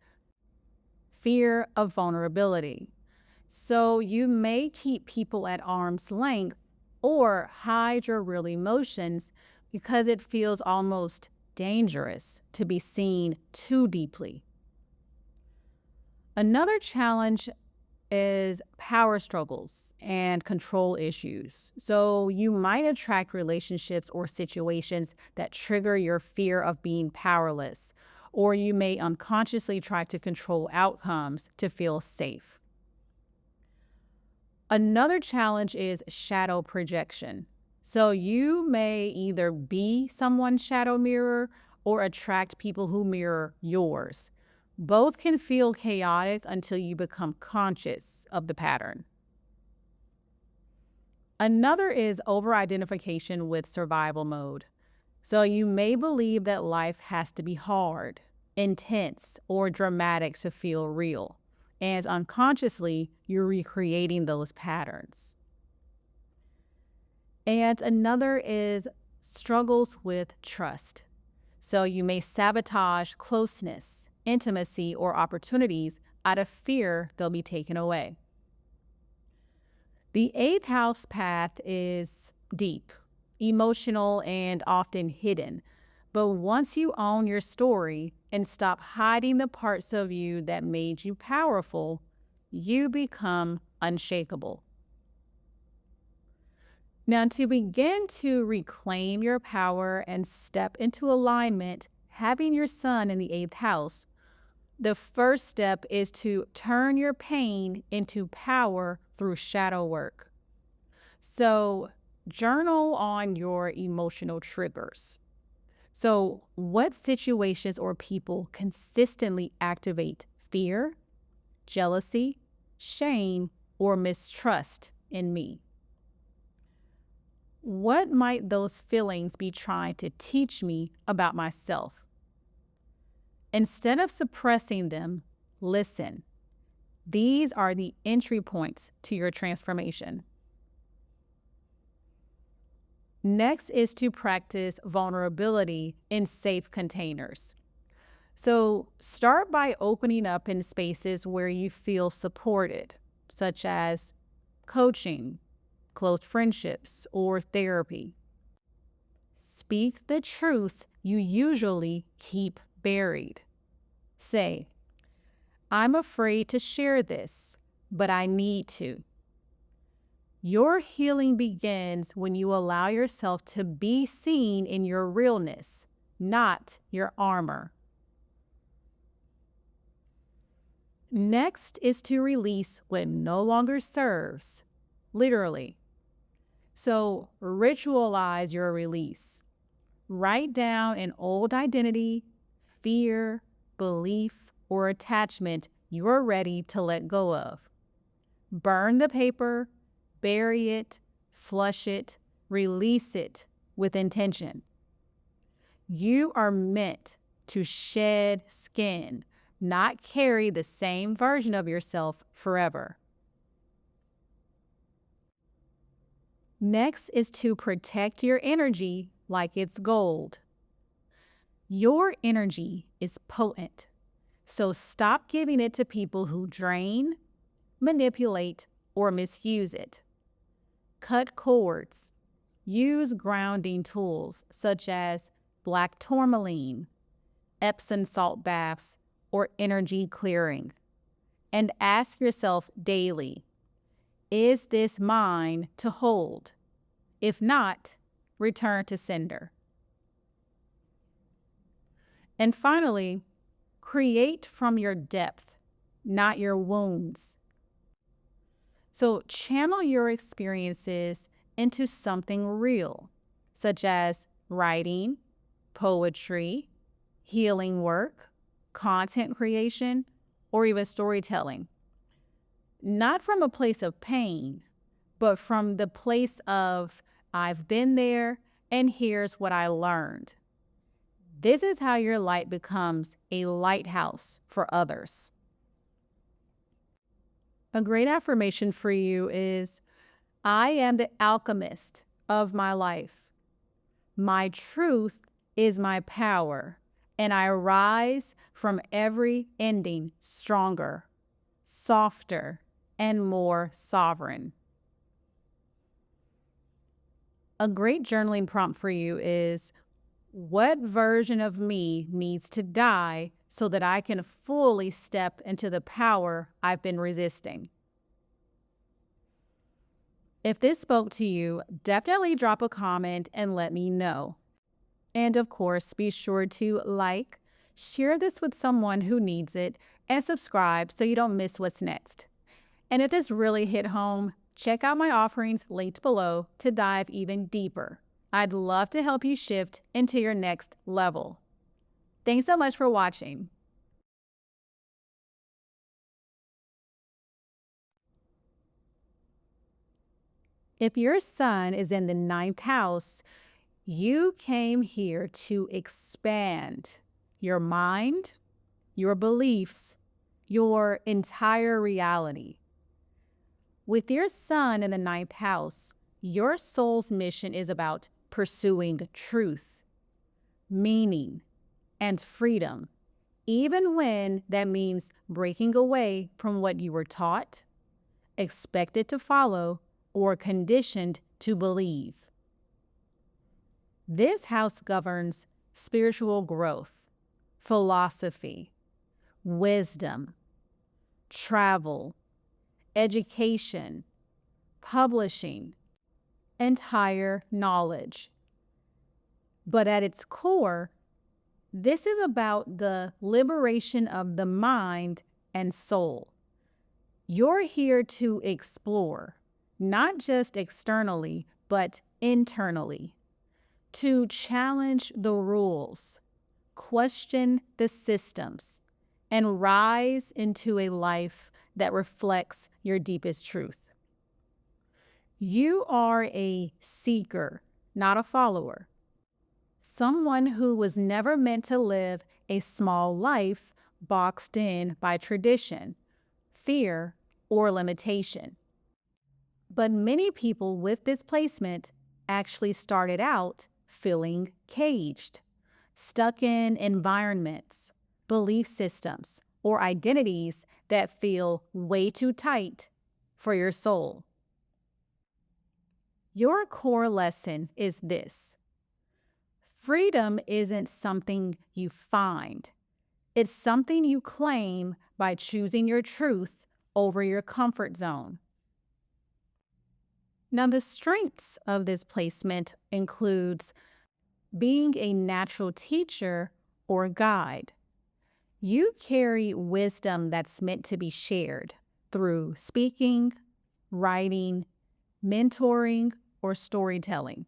fear of vulnerability. So you may keep people at arm's length or hide your real emotions because it feels almost dangerous to be seen too deeply. Another challenge is power struggles and control issues. So you might attract relationships or situations that trigger your fear of being powerless, or you may unconsciously try to control outcomes to feel safe. Another challenge is shadow projection. So you may either be someone's shadow mirror or attract people who mirror yours. Both can feel chaotic until you become conscious of the pattern. Another is over-identification with survival mode. So you may believe that life has to be hard, intense, or dramatic to feel real, as unconsciously you're recreating those patterns. And another is struggles with trust. So you may sabotage closeness, intimacy, or opportunities out of fear they'll be taken away. The eighth house path is deep, emotional, and often hidden. But once you own your story and stop hiding the parts of you that made you powerful, you become unshakable. Now, to begin to reclaim your power and step into alignment, having your sun in the eighth house, the first step is to turn your pain into power through shadow work. So, journal on your emotional triggers. So, what situations or people consistently activate fear, jealousy, shame, or mistrust in me? What might those feelings be trying to teach me about myself? Instead of suppressing them, listen. These are the entry points to your transformation. Next is to practice vulnerability in safe containers. So start by opening up in spaces where you feel supported, such as coaching, close friendships, or therapy. Speak the truth you usually keep buried. Say, I'm afraid to share this, but I need to. Your healing begins when you allow yourself to be seen in your realness, not your armor. Next is to release what no longer serves, literally. So ritualize your release. Write down an old identity, fear, belief, or attachment you're ready to let go of. Burn the paper, bury it, flush it, release it with intention. You are meant to shed skin, not carry the same version of yourself forever. Next is to protect your energy like it's gold. Your energy is potent, so stop giving it to people who drain, manipulate, or misuse it. Cut cords. Use grounding tools such as black tourmaline, Epsom salt baths, or energy clearing. And ask yourself daily, is this mine to hold? If not, return to sender. And finally, create from your depth, not your wounds. So channel your experiences into something real, such as writing, poetry, healing work, content creation, or even storytelling. Not from a place of pain, but from the place of, I've been there and here's what I learned. This is how your light becomes a lighthouse for others. A great affirmation for you is, I am the alchemist of my life. My truth is my power, and I rise from every ending stronger, softer, and more sovereign. A great journaling prompt for you is, what version of me needs to die so that I can fully step into the power I've been resisting? If this spoke to you, definitely drop a comment and let me know. And of course, be sure to like, share this with someone who needs it, and subscribe so you don't miss what's next. And if this really hit home, check out my offerings linked below to dive even deeper. I'd love to help you shift into your next level. Thanks so much for watching. If your sun is in the 9th house, you came here to expand your mind, your beliefs, your entire reality. With your sun in the 9th house, your soul's mission is about pursuing truth, meaning, and freedom, even when that means breaking away from what you were taught, expected to follow, or conditioned to believe. This house governs spiritual growth, philosophy, wisdom, travel, education, publishing, and higher knowledge. But at its core, this is about the liberation of the mind and soul. You're here to explore, not just externally, but internally, to challenge the rules, question the systems, and rise into a life that reflects your deepest truth. You are a seeker, not a follower. Someone who was never meant to live a small life boxed in by tradition, fear, or limitation. But many people with displacement actually started out feeling caged, stuck in environments, belief systems, or identities that feel way too tight for your soul. Your core lesson is this: freedom isn't something you find. It's something you claim by choosing your truth over your comfort zone. Now, the strengths of this placement includes being a natural teacher or guide. You carry wisdom that's meant to be shared through speaking, writing, mentoring, or storytelling.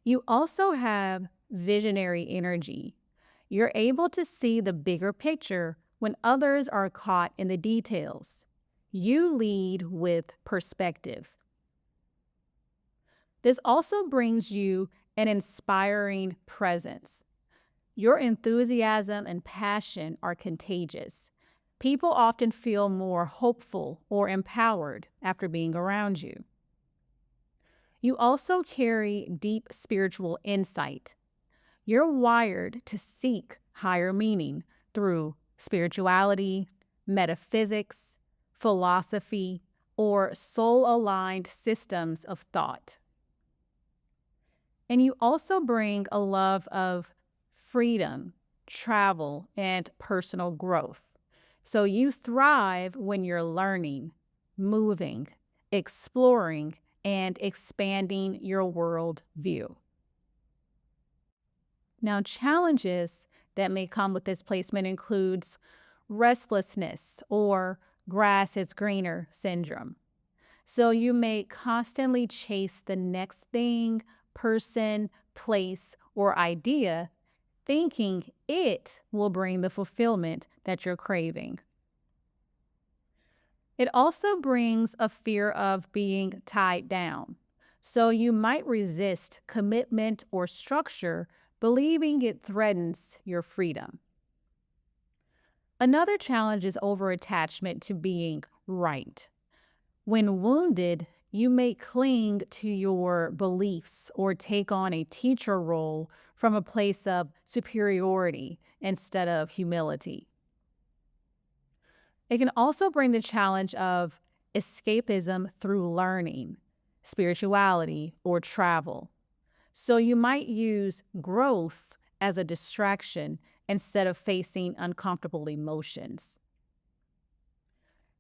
You also have visionary energy. You're able to see the bigger picture when others are caught in the details. You lead with perspective. This also brings you an inspiring presence. Your enthusiasm and passion are contagious. People often feel more hopeful or empowered after being around you. You also carry deep spiritual insight. You're wired to seek higher meaning through spirituality, metaphysics, philosophy, or soul-aligned systems of thought. And you also bring a love of freedom, travel, and personal growth. So you thrive when you're learning, moving, exploring, and expanding your world view. Now, challenges that may come with this placement includes restlessness or grass is greener syndrome. So you may constantly chase the next thing, person, place, or idea, thinking it will bring the fulfillment that you're craving. It also brings a fear of being tied down. So you might resist commitment or structure, believing it threatens your freedom. Another challenge is overattachment to being right. When wounded, you may cling to your beliefs or take on a teacher role from a place of superiority instead of humility. It can also bring the challenge of escapism through learning, spirituality, or travel. So you might use growth as a distraction instead of facing uncomfortable emotions.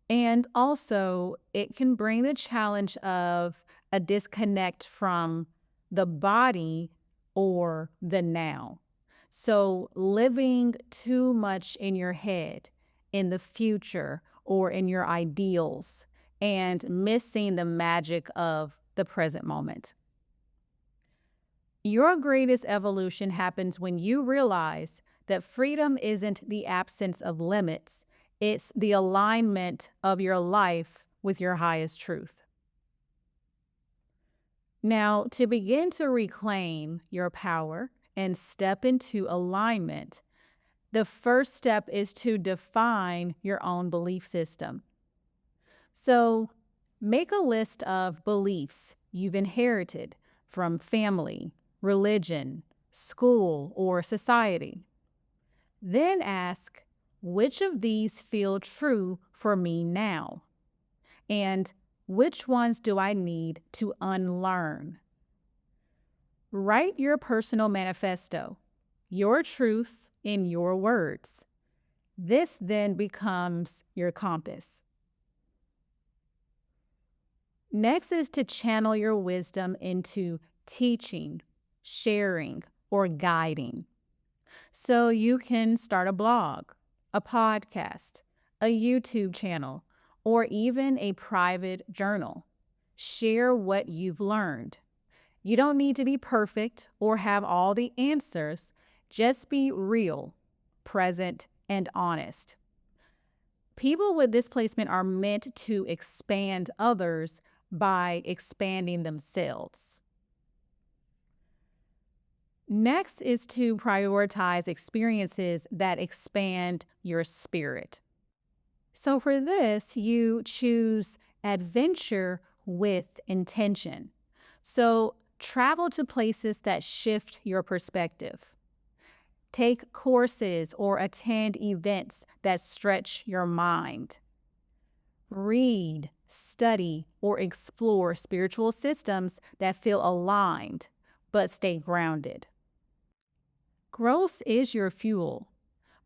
And also, it can bring the challenge of a disconnect from the body or the now. So, living too much in your head, in the future, or in your ideals, and missing the magic of the present moment. Your greatest evolution happens when you realize that freedom isn't the absence of limits, it's the alignment of your life with your highest truth. Now, to begin to reclaim your power and step into alignment, the first step is to define your own belief system. So, make a list of beliefs you've inherited from family, religion, school, or society. Then ask, which of these feel true for me now? And which ones do I need to unlearn? Write your personal manifesto, your truth in your words. This then becomes your compass. Next is to channel your wisdom into teaching, sharing, or guiding. So you can start a blog, a podcast, a YouTube channel, or even a private journal. Share what you've learned. You don't need to be perfect or have all the answers. Just be real, present, and honest. People with displacement are meant to expand others by expanding themselves. Next is to prioritize experiences that expand your spirit. So for this, you choose adventure with intention. So travel to places that shift your perspective. Take courses or attend events that stretch your mind. Read, study, or explore spiritual systems that feel aligned but stay grounded. Growth is your fuel,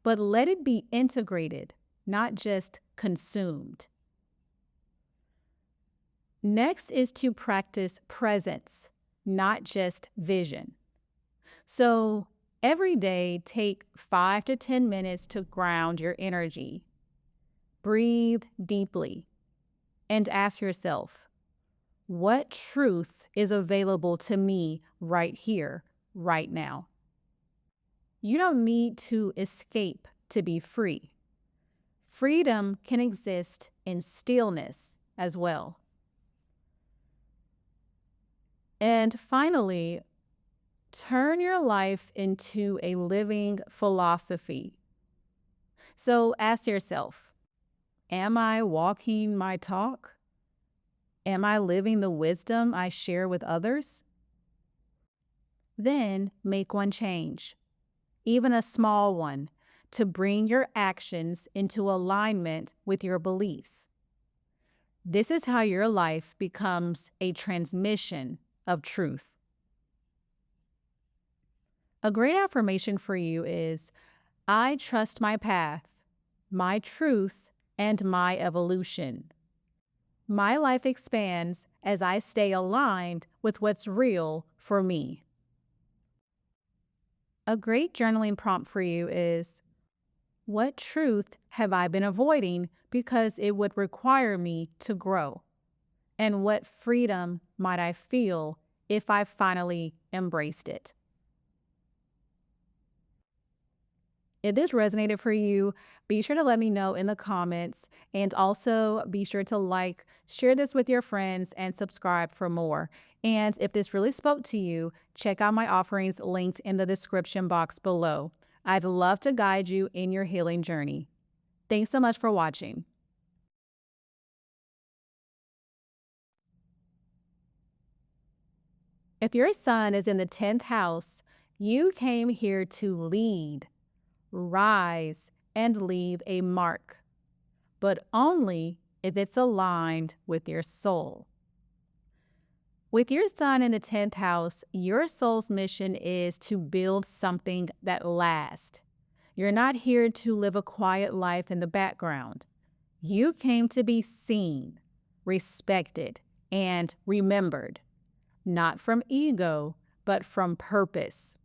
but let it be integrated, not just consumed. Next is to practice presence, not just vision. So every day, take 5 to 10 minutes to ground your energy. Breathe deeply and ask yourself, what truth is available to me right here, right now? You don't need to escape to be free. Freedom can exist in stillness as well. And finally, turn your life into a living philosophy. So ask yourself, am I walking my talk? Am I living the wisdom I share with others? Then make one change, even a small one, to bring your actions into alignment with your beliefs. This is how your life becomes a transmission of truth. A great affirmation for you is, I trust my path. my truth, and my evolution. My life expands as I stay aligned with what's real for me. A great journaling prompt for you is: what truth have I been avoiding because it would require me to grow? And what freedom might I feel if I finally embraced it? If this resonated for you, be sure to let me know in the comments, and also be sure to like, share this with your friends, and subscribe for more. And if this really spoke to you, check out my offerings linked in the description box below. I'd love to guide you in your healing journey. Thanks so much for watching. If your sun is in the 10th house, you came here to lead, rise, and leave a mark, but only if it's aligned with your soul. With your sun in the 10th house, your soul's mission is to build something that lasts. You're not here to live a quiet life in the background. You came to be seen, respected, and remembered, not from ego, but from purpose.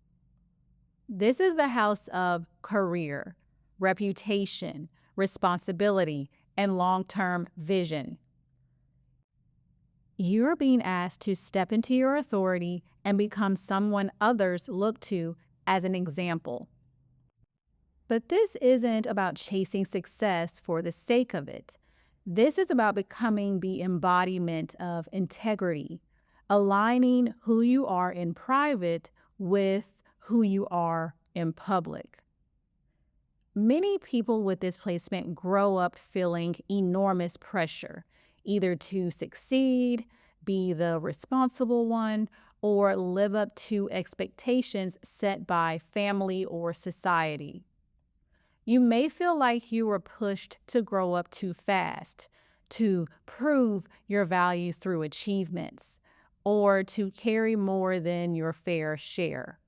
This is the house of career, reputation, responsibility, and long-term vision. You're being asked to step into your authority and become someone others look to as an example. But this isn't about chasing success for the sake of it. This is about becoming the embodiment of integrity, aligning who you are in private with who you are in public. Many people with this placement grow up feeling enormous pressure, either to succeed, be the responsible one, or live up to expectations set by family or society. You may feel like you were pushed to grow up too fast, to prove your values through achievements, or to carry more than your fair share.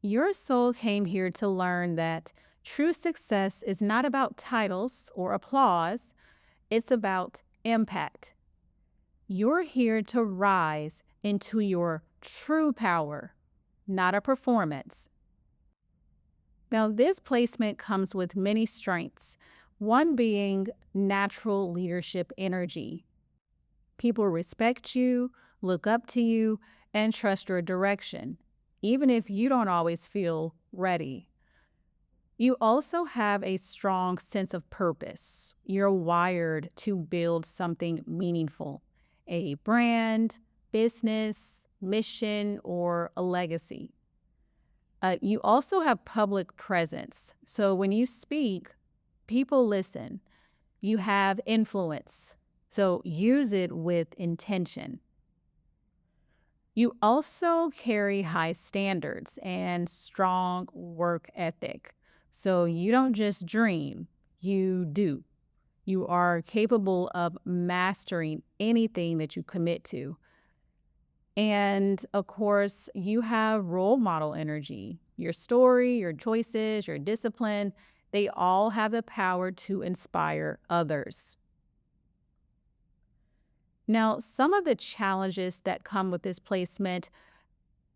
Your soul came here to learn that true success is not about titles or applause, it's about impact. You're here to rise into your true power, not a performance. Now, this placement comes with many strengths, one being natural leadership energy. People respect you, look up to you, and trust your direction, even if you don't always feel ready. You also have a strong sense of purpose. You're wired to build something meaningful, a brand, business, mission, or a legacy. You also have public presence. So when you speak, people listen. You have influence. So use it with intention. You also carry high standards and strong work ethic. So you don't just dream, you do. You are capable of mastering anything that you commit to. And of course, you have role model energy. Your story, your choices, your discipline, they all have the power to inspire others. Now, some of the challenges that come with this placement,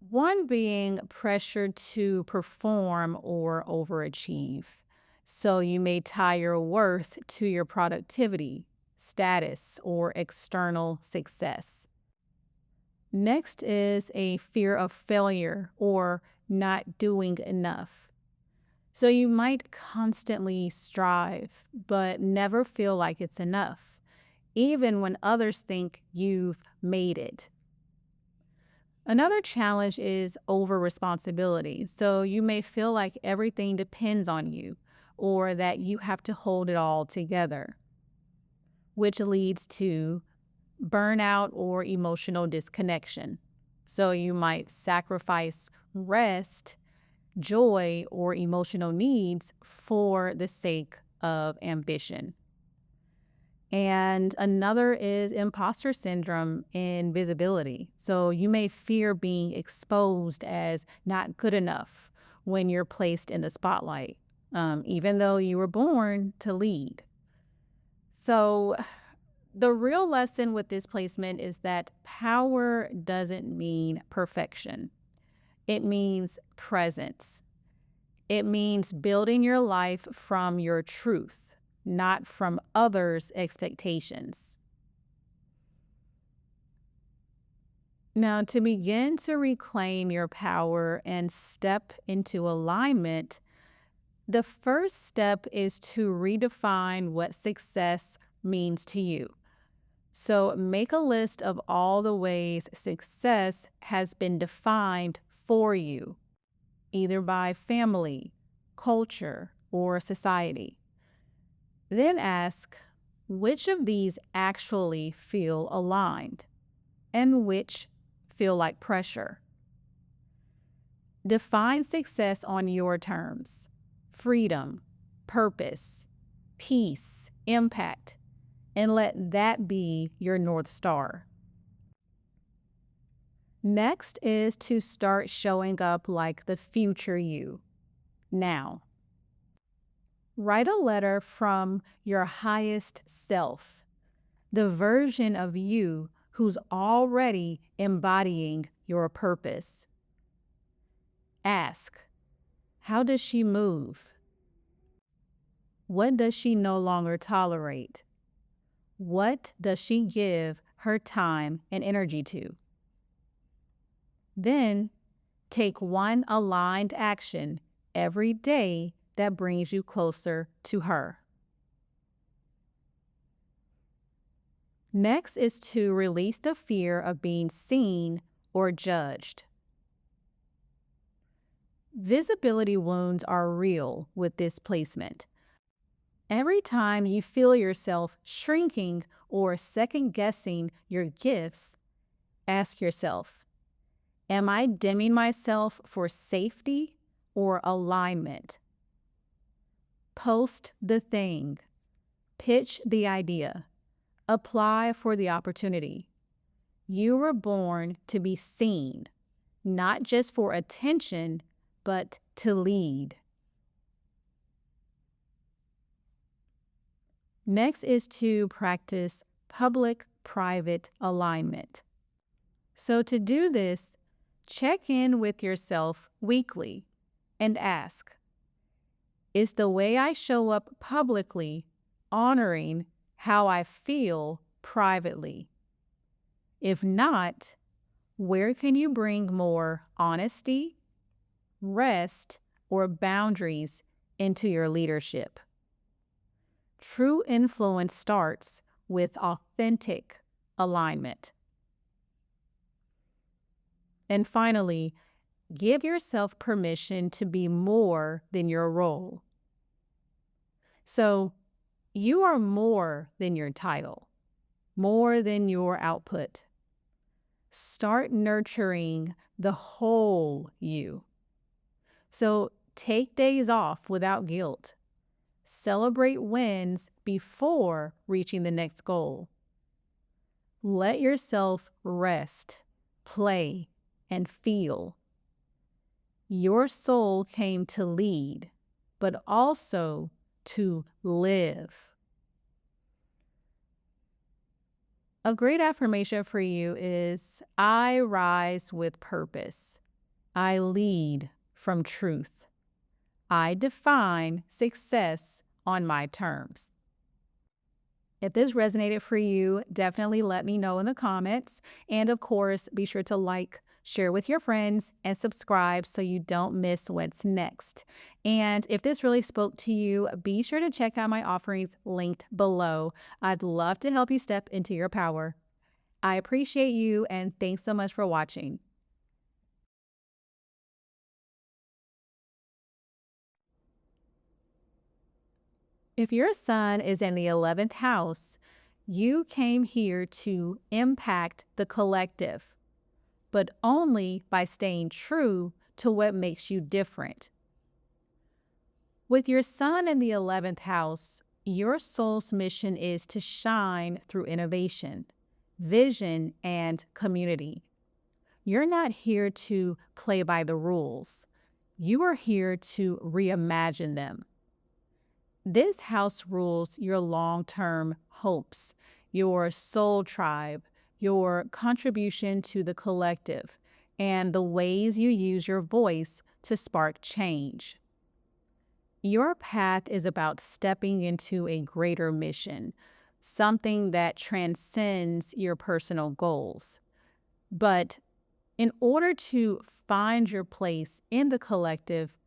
one being pressure to perform or overachieve. So you may tie your worth to your productivity, status, or external success. Next is a fear of failure or not doing enough. So you might constantly strive, but never feel like it's enough, even when others think you've made it. Another challenge is over responsibility. So you may feel like everything depends on you or that you have to hold it all together, which leads to burnout or emotional disconnection. So you might sacrifice rest, joy, or emotional needs for the sake of ambition. And another is imposter syndrome and visibility. So you may fear being exposed as not good enough when you're placed in the spotlight. even though you were born to lead. So, the real lesson with this placement is that power doesn't mean perfection, it means presence. It means building your life from your truth, not from others' expectations. Now, to begin to reclaim your power and step into alignment, the first step is to redefine what success means to you. So, make a list of all the ways success has been defined for you, either by family, culture, or society. Then ask, which of these actually feel aligned and which feel like pressure? Define success on your terms: freedom, purpose, peace, impact, and let that be your North Star. Next is to start showing up like the future you now. Write a letter from your highest self, the version of you who's already embodying your purpose. Ask, how does she move? What does she no longer tolerate? What does she give her time and energy to? Then take one aligned action every day that brings you closer to her. Next is to release the fear of being seen or judged. Visibility wounds are real with this placement. Every time you feel yourself shrinking or second-guessing your gifts, ask yourself, am I dimming myself for safety or alignment? Post the thing. Pitch the idea. Apply for the opportunity. You were born to be seen, not just for attention, but to lead. Next is to practice public-private alignment. So to do this, check in with yourself weekly and ask, is the way I show up publicly honoring how I feel privately? If not, where can you bring more honesty, rest, or boundaries into your leadership? True influence starts with authentic alignment. And finally, give yourself permission to be more than your role. So, you are more than your title, more than your output. Start nurturing the whole you. So, take days off without guilt. Celebrate wins before reaching the next goal. Let yourself rest, play, and feel. Your soul came to lead, but also to live. A great affirmation for you is, I rise with purpose. I lead from truth. I define success on my terms. If this resonated for you, definitely let me know in the comments. And of course, be sure to like, share with your friends, and subscribe so you don't miss what's next. And if this really spoke to you, be sure to check out my offerings linked below. I'd love to help you step into your power. I appreciate you, and thanks so much for watching. If your sun is in the 11th house, you came here to impact the collective, but only by staying true to what makes you different. With your sun in the 11th house, your soul's mission is to shine through innovation, vision, and community. You're not here to play by the rules. You are here to reimagine them. This house rules your long term hopes, your soul tribe, your contribution to the collective, and the ways you use your voice to spark change. Your path is about stepping into a greater mission, something that transcends your personal goals. But in order to find your place in the collective,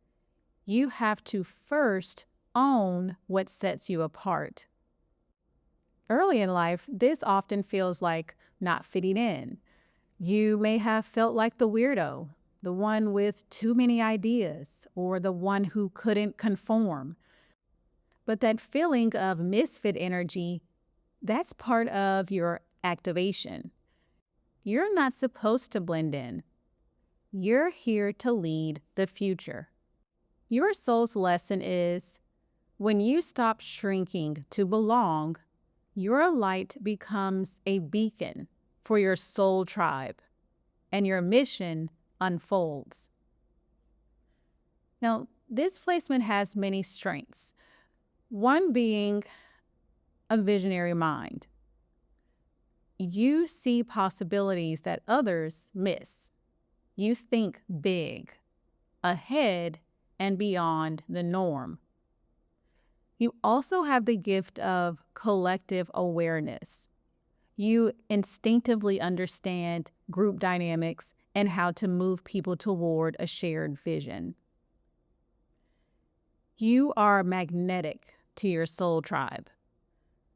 you have to first own what sets you apart. Early in life, this often feels like not fitting in. You may have felt like the weirdo, the one with too many ideas, or the one who couldn't conform. But that feeling of misfit energy, that's part of your activation. You're not supposed to blend in. You're here to lead the future. Your soul's lesson is when you stop shrinking to belong, your light becomes a beacon for your soul tribe, and your mission unfolds. Now, this placement has many strengths, one being a visionary mind. You see possibilities that others miss. You think big, ahead and beyond the norm. You also have the gift of collective awareness. You instinctively understand group dynamics and how to move people toward a shared vision. You are magnetic to your soul tribe.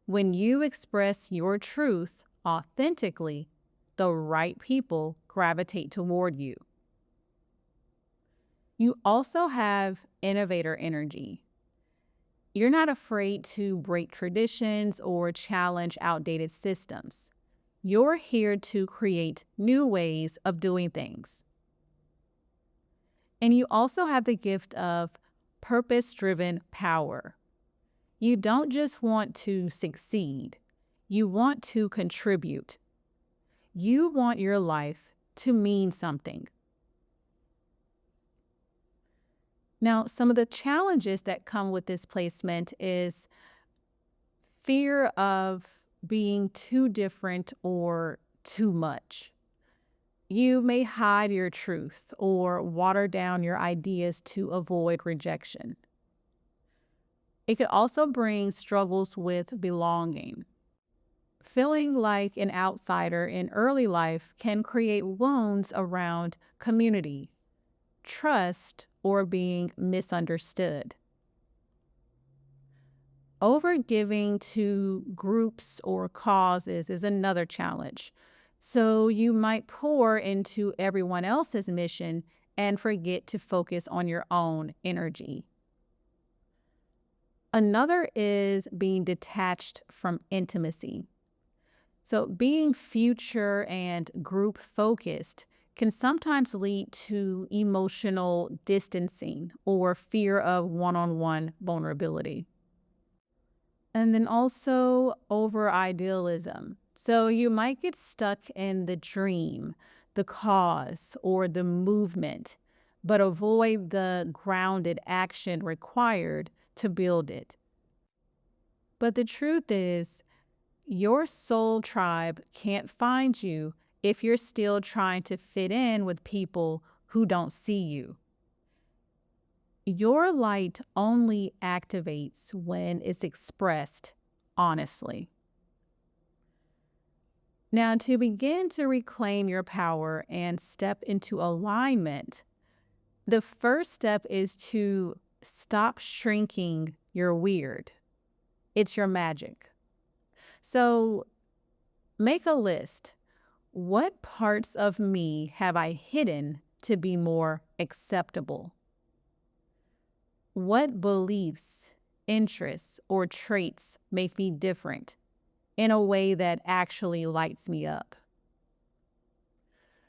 When you express your truth authentically, the right people gravitate toward you. You also have innovator energy. You're not afraid to break traditions or challenge outdated systems. You're here to create new ways of doing things. And you also have the gift of purpose-driven power. You don't just want to succeed. You want to contribute. You want your life to mean something. Now, some of the challenges that come with this placement is fear of being too different or too much. You may hide your truth or water down your ideas to avoid rejection. It could also bring struggles with belonging. Feeling like an outsider in early life can create wounds around community, trust, or being misunderstood. Overgiving to groups or causes is another challenge. So you might pour into everyone else's mission and forget to focus on your own energy. Another is being detached from intimacy. So being future and group focused can sometimes lead to emotional distancing or fear of one-on-one vulnerability. And then also over idealism. So you might get stuck in the dream, the cause, or the movement, but avoid the grounded action required to build it. But the truth is, your soul tribe can't find you if you're still trying to fit in with people who don't see you. Your light only activates when it's expressed honestly. Now, to begin to reclaim your power and step into alignment, the first step is to stop shrinking your weird. It's your magic. So make a list. What parts of me have I hidden to be more acceptable? What beliefs, interests, or traits make me different in a way that actually lights me up?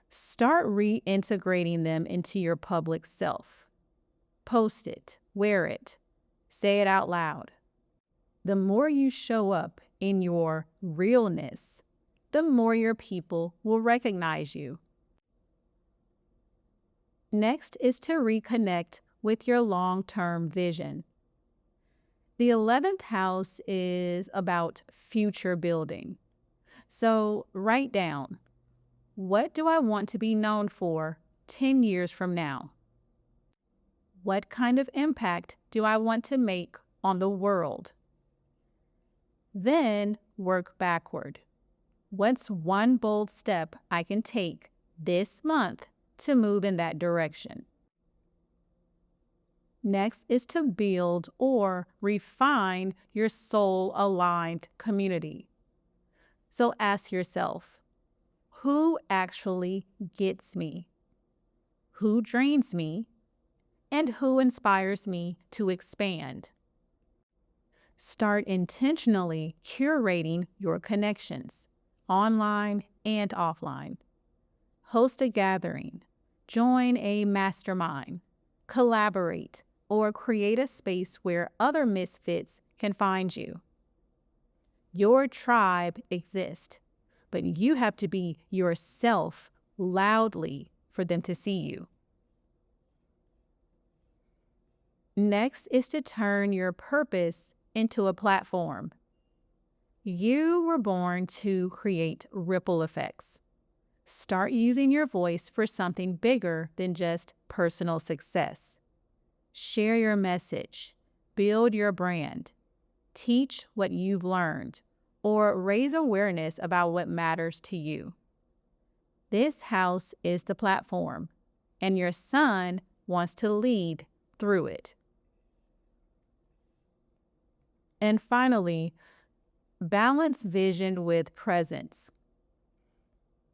Start reintegrating them into your public self. Post it, wear it, say it out loud. The more you show up in your realness, the more your people will recognize you. Next is to reconnect with your long-term vision. The 11th house is about future building. So write down, what do I want to be known for 10 years from now? What kind of impact do I want to make on the world? Then work backward. What's one bold step I can take this month to move in that direction? Next is to build or refine your soul aligned community. So ask yourself, who actually gets me? Who drains me? And who inspires me to expand? Start intentionally curating your connections, online and offline. Host a gathering, join a mastermind, collaborate, or create a space where other misfits can find you. Your tribe exists, but you have to be yourself loudly for them to see you. Next is to turn your purpose into a platform. You were born to create ripple effects. Start using your voice for something bigger than just personal success. Share your message, build your brand, teach what you've learned, or raise awareness about what matters to you. This house is the platform, and your son wants to lead through it. And finally, balance vision with presence.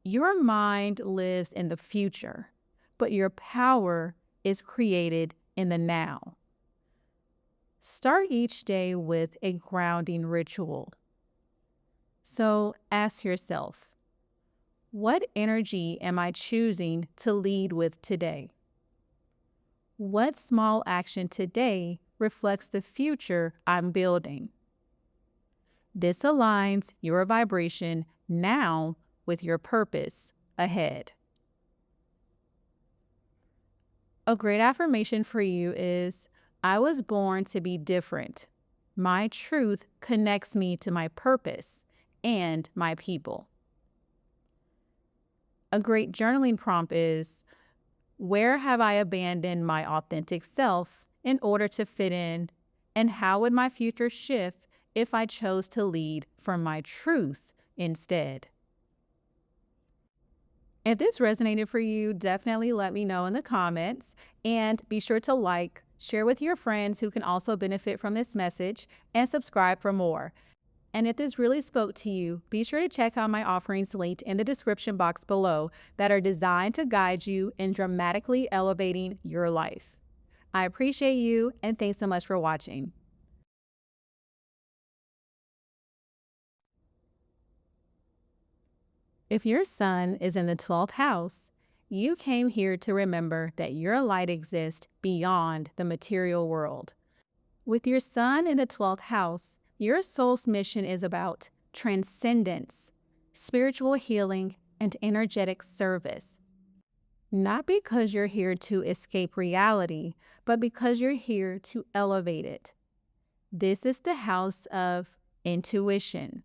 Your mind lives in the future, but your power is created in the now. Start each day with a grounding ritual. So ask yourself, what energy am I choosing to lead with today? What small action today reflects the future I'm building? This aligns your vibration now with your purpose ahead. A great affirmation for you is, I was born to be different. My truth connects me to my purpose and my people. A great journaling prompt is, where have I abandoned my authentic self in order to fit in? And how would my future shift if I chose to lead from my truth instead? If this resonated for you, definitely let me know in the comments, and be sure to like, share with your friends who can also benefit from this message, and subscribe for more. And if this really spoke to you, be sure to check out my offerings linked in the description box below that are designed to guide you in dramatically elevating your life. I appreciate you, and thanks so much for watching. If your sun is in the 12th house, you came here to remember that your light exists beyond the material world. With your sun in the 12th house, your soul's mission is about transcendence, spiritual healing, and energetic service. Not because you're here to escape reality, but because you're here to elevate it. This is the house of intuition,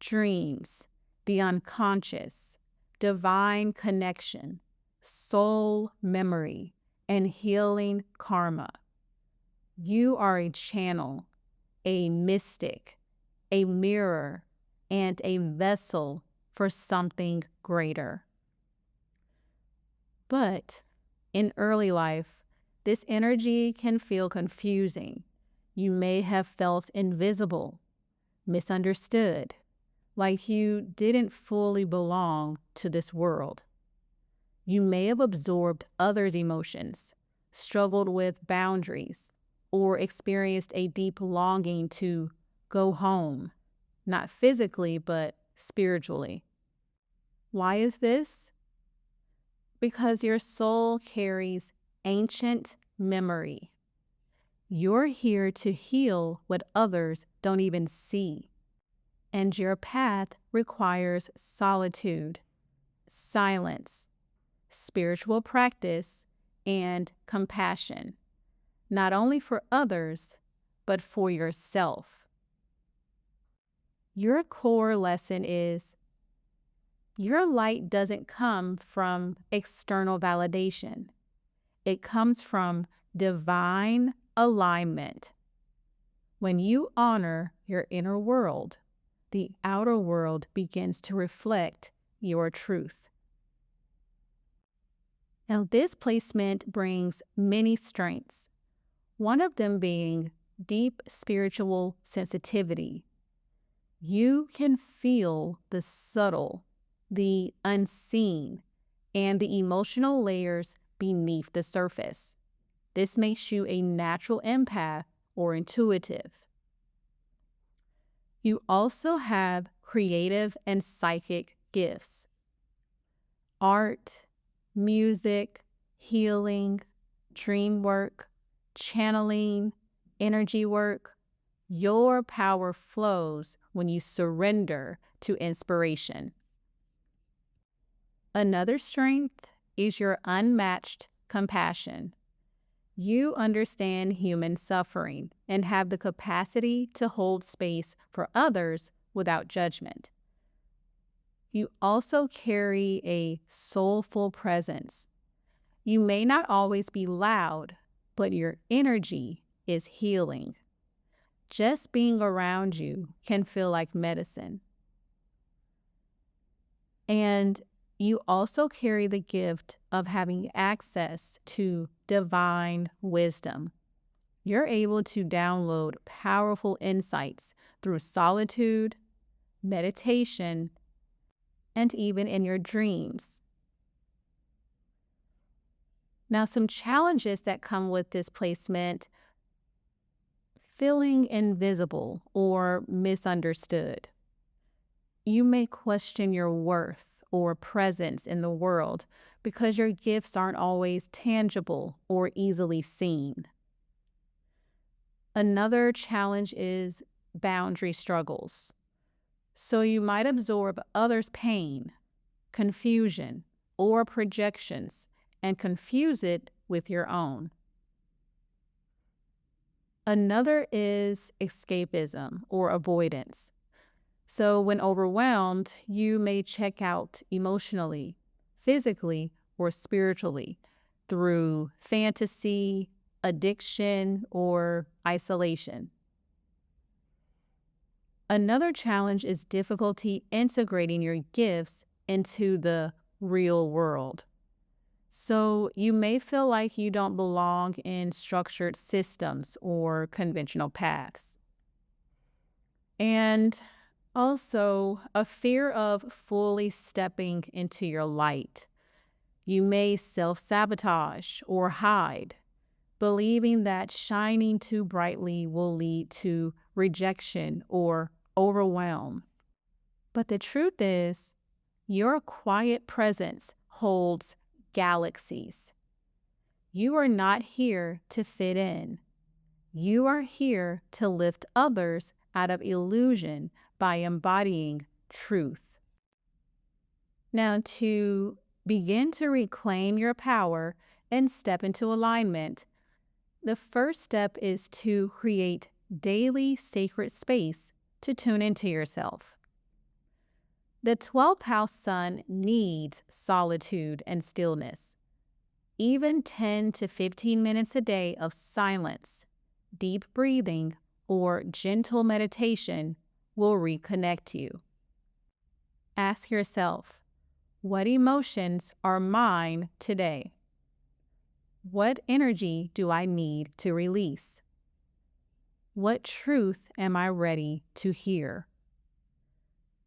dreams, the unconscious, divine connection, soul memory, and healing karma. You are a channel, a mystic, a mirror, and a vessel for something greater. But in early life, this energy can feel confusing. You may have felt invisible, misunderstood, like you didn't fully belong to this world. You may have absorbed others' emotions, struggled with boundaries, or experienced a deep longing to go home, not physically, but spiritually. Why is this? Because your soul carries ancient memory. You're here to heal what others don't even see. And your path requires solitude, silence, spiritual practice, and compassion, not only for others, but for yourself. Your core lesson is your light doesn't come from external validation. It comes from divine alignment. When you honor your inner world, the outer world begins to reflect your truth. Now, this placement brings many strengths, one of them being deep spiritual sensitivity. You can feel the subtle, the unseen, and the emotional layers beneath the surface. This makes you a natural empath or intuitive. You also have creative and psychic gifts. Art, music, healing, dream work, channeling, energy work. Your power flows when you surrender to inspiration. Another strength is your unmatched compassion. You understand human suffering and have the capacity to hold space for others without judgment. You also carry a soulful presence. You may not always be loud, but your energy is healing. Just being around you can feel like medicine. And you also carry the gift of having access to divine wisdom. You're able to download powerful insights through solitude, meditation, and even in your dreams. Now, some challenges that come with this placement: feeling invisible or misunderstood. You may question your worth or presence in the world because your gifts aren't always tangible or easily seen. Another challenge is boundary struggles. So you might absorb others' pain, confusion, or projections and confuse it with your own. Another is escapism or avoidance. So when overwhelmed, you may check out emotionally, physically, or spiritually through fantasy, addiction, or isolation. Another challenge is difficulty integrating your gifts into the real world. So you may feel like you don't belong in structured systems or conventional paths. And also a fear of fully stepping into your light. You may self-sabotage or hide, believing that shining too brightly will lead to rejection or overwhelm. But the truth is, your quiet presence holds galaxies. You are not here to fit in. You are here to lift others out of illusion by embodying truth. Now, to begin to reclaim your power and step into alignment, the first step is to create daily sacred space to tune into yourself. The 12th house sun needs solitude and stillness. Even 10 to 15 minutes a day of silence, deep breathing, or gentle meditation will reconnect you. Ask yourself, what emotions are mine today? What energy do I need to release? What truth am I ready to hear?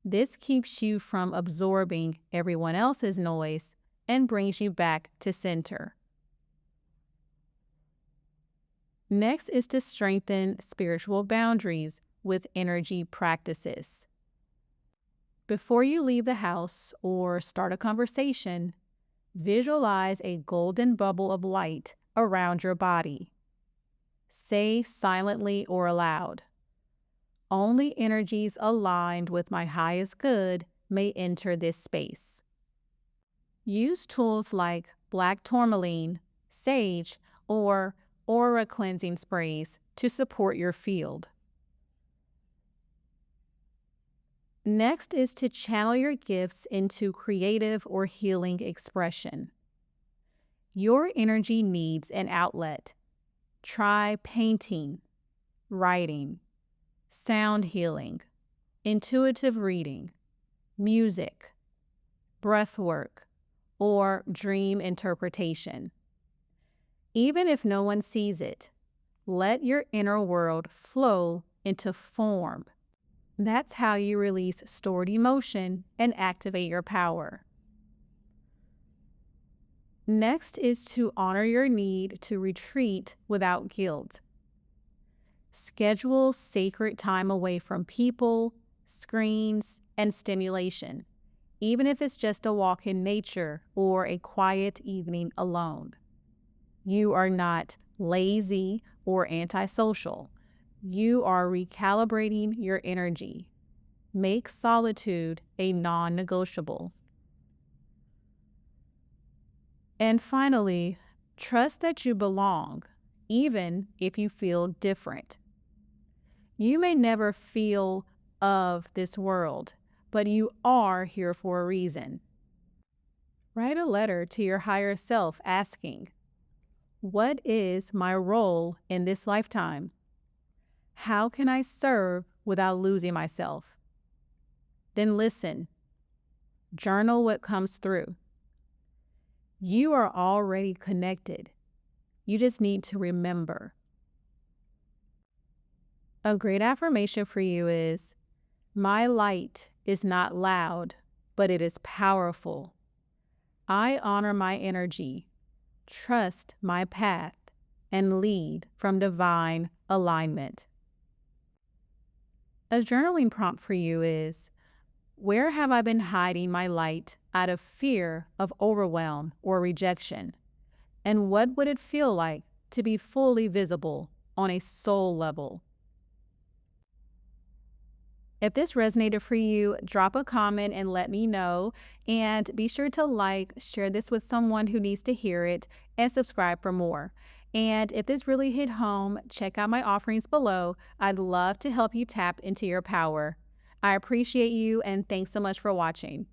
This keeps you from absorbing everyone else's noise and brings you back to center. Next is to strengthen spiritual boundaries with energy practices. Before you leave the house or start a conversation, visualize a golden bubble of light around your body. Say silently or aloud, "Only energies aligned with my highest good may enter this space." Use tools like black tourmaline, sage, or aura cleansing sprays to support your field. Next is to channel your gifts into creative or healing expression. Your energy needs an outlet. Try painting, writing, sound healing, intuitive reading, music, breath work, or dream interpretation. Even if no one sees it, let your inner world flow into form. That's how you release stored emotion and activate your power. Next is to honor your need to retreat without guilt. Schedule sacred time away from people, screens, and stimulation, even if it's just a walk in nature or a quiet evening alone. You are not lazy or antisocial. You are recalibrating your energy. Make solitude a non-negotiable. And finally, trust that you belong, even if you feel different. You may never feel of this world, but you are here for a reason. Write a letter to your higher self asking, what is my role in this lifetime? How can I serve without losing myself? Then listen. Journal what comes through. You are already connected. You just need to remember. A great affirmation for you is, my light is not loud, but it is powerful. I honor my energy, trust my path, and lead from divine alignment. A journaling prompt for you is, where have I been hiding my light out of fear of overwhelm or rejection? And what would it feel like to be fully visible on a soul level? If this resonated for you, drop a comment and let me know. And be sure to like, share this with someone who needs to hear it, and subscribe for more. And if this really hit home, check out my offerings below. I'd love to help you tap into your power. I appreciate you, and thanks so much for watching.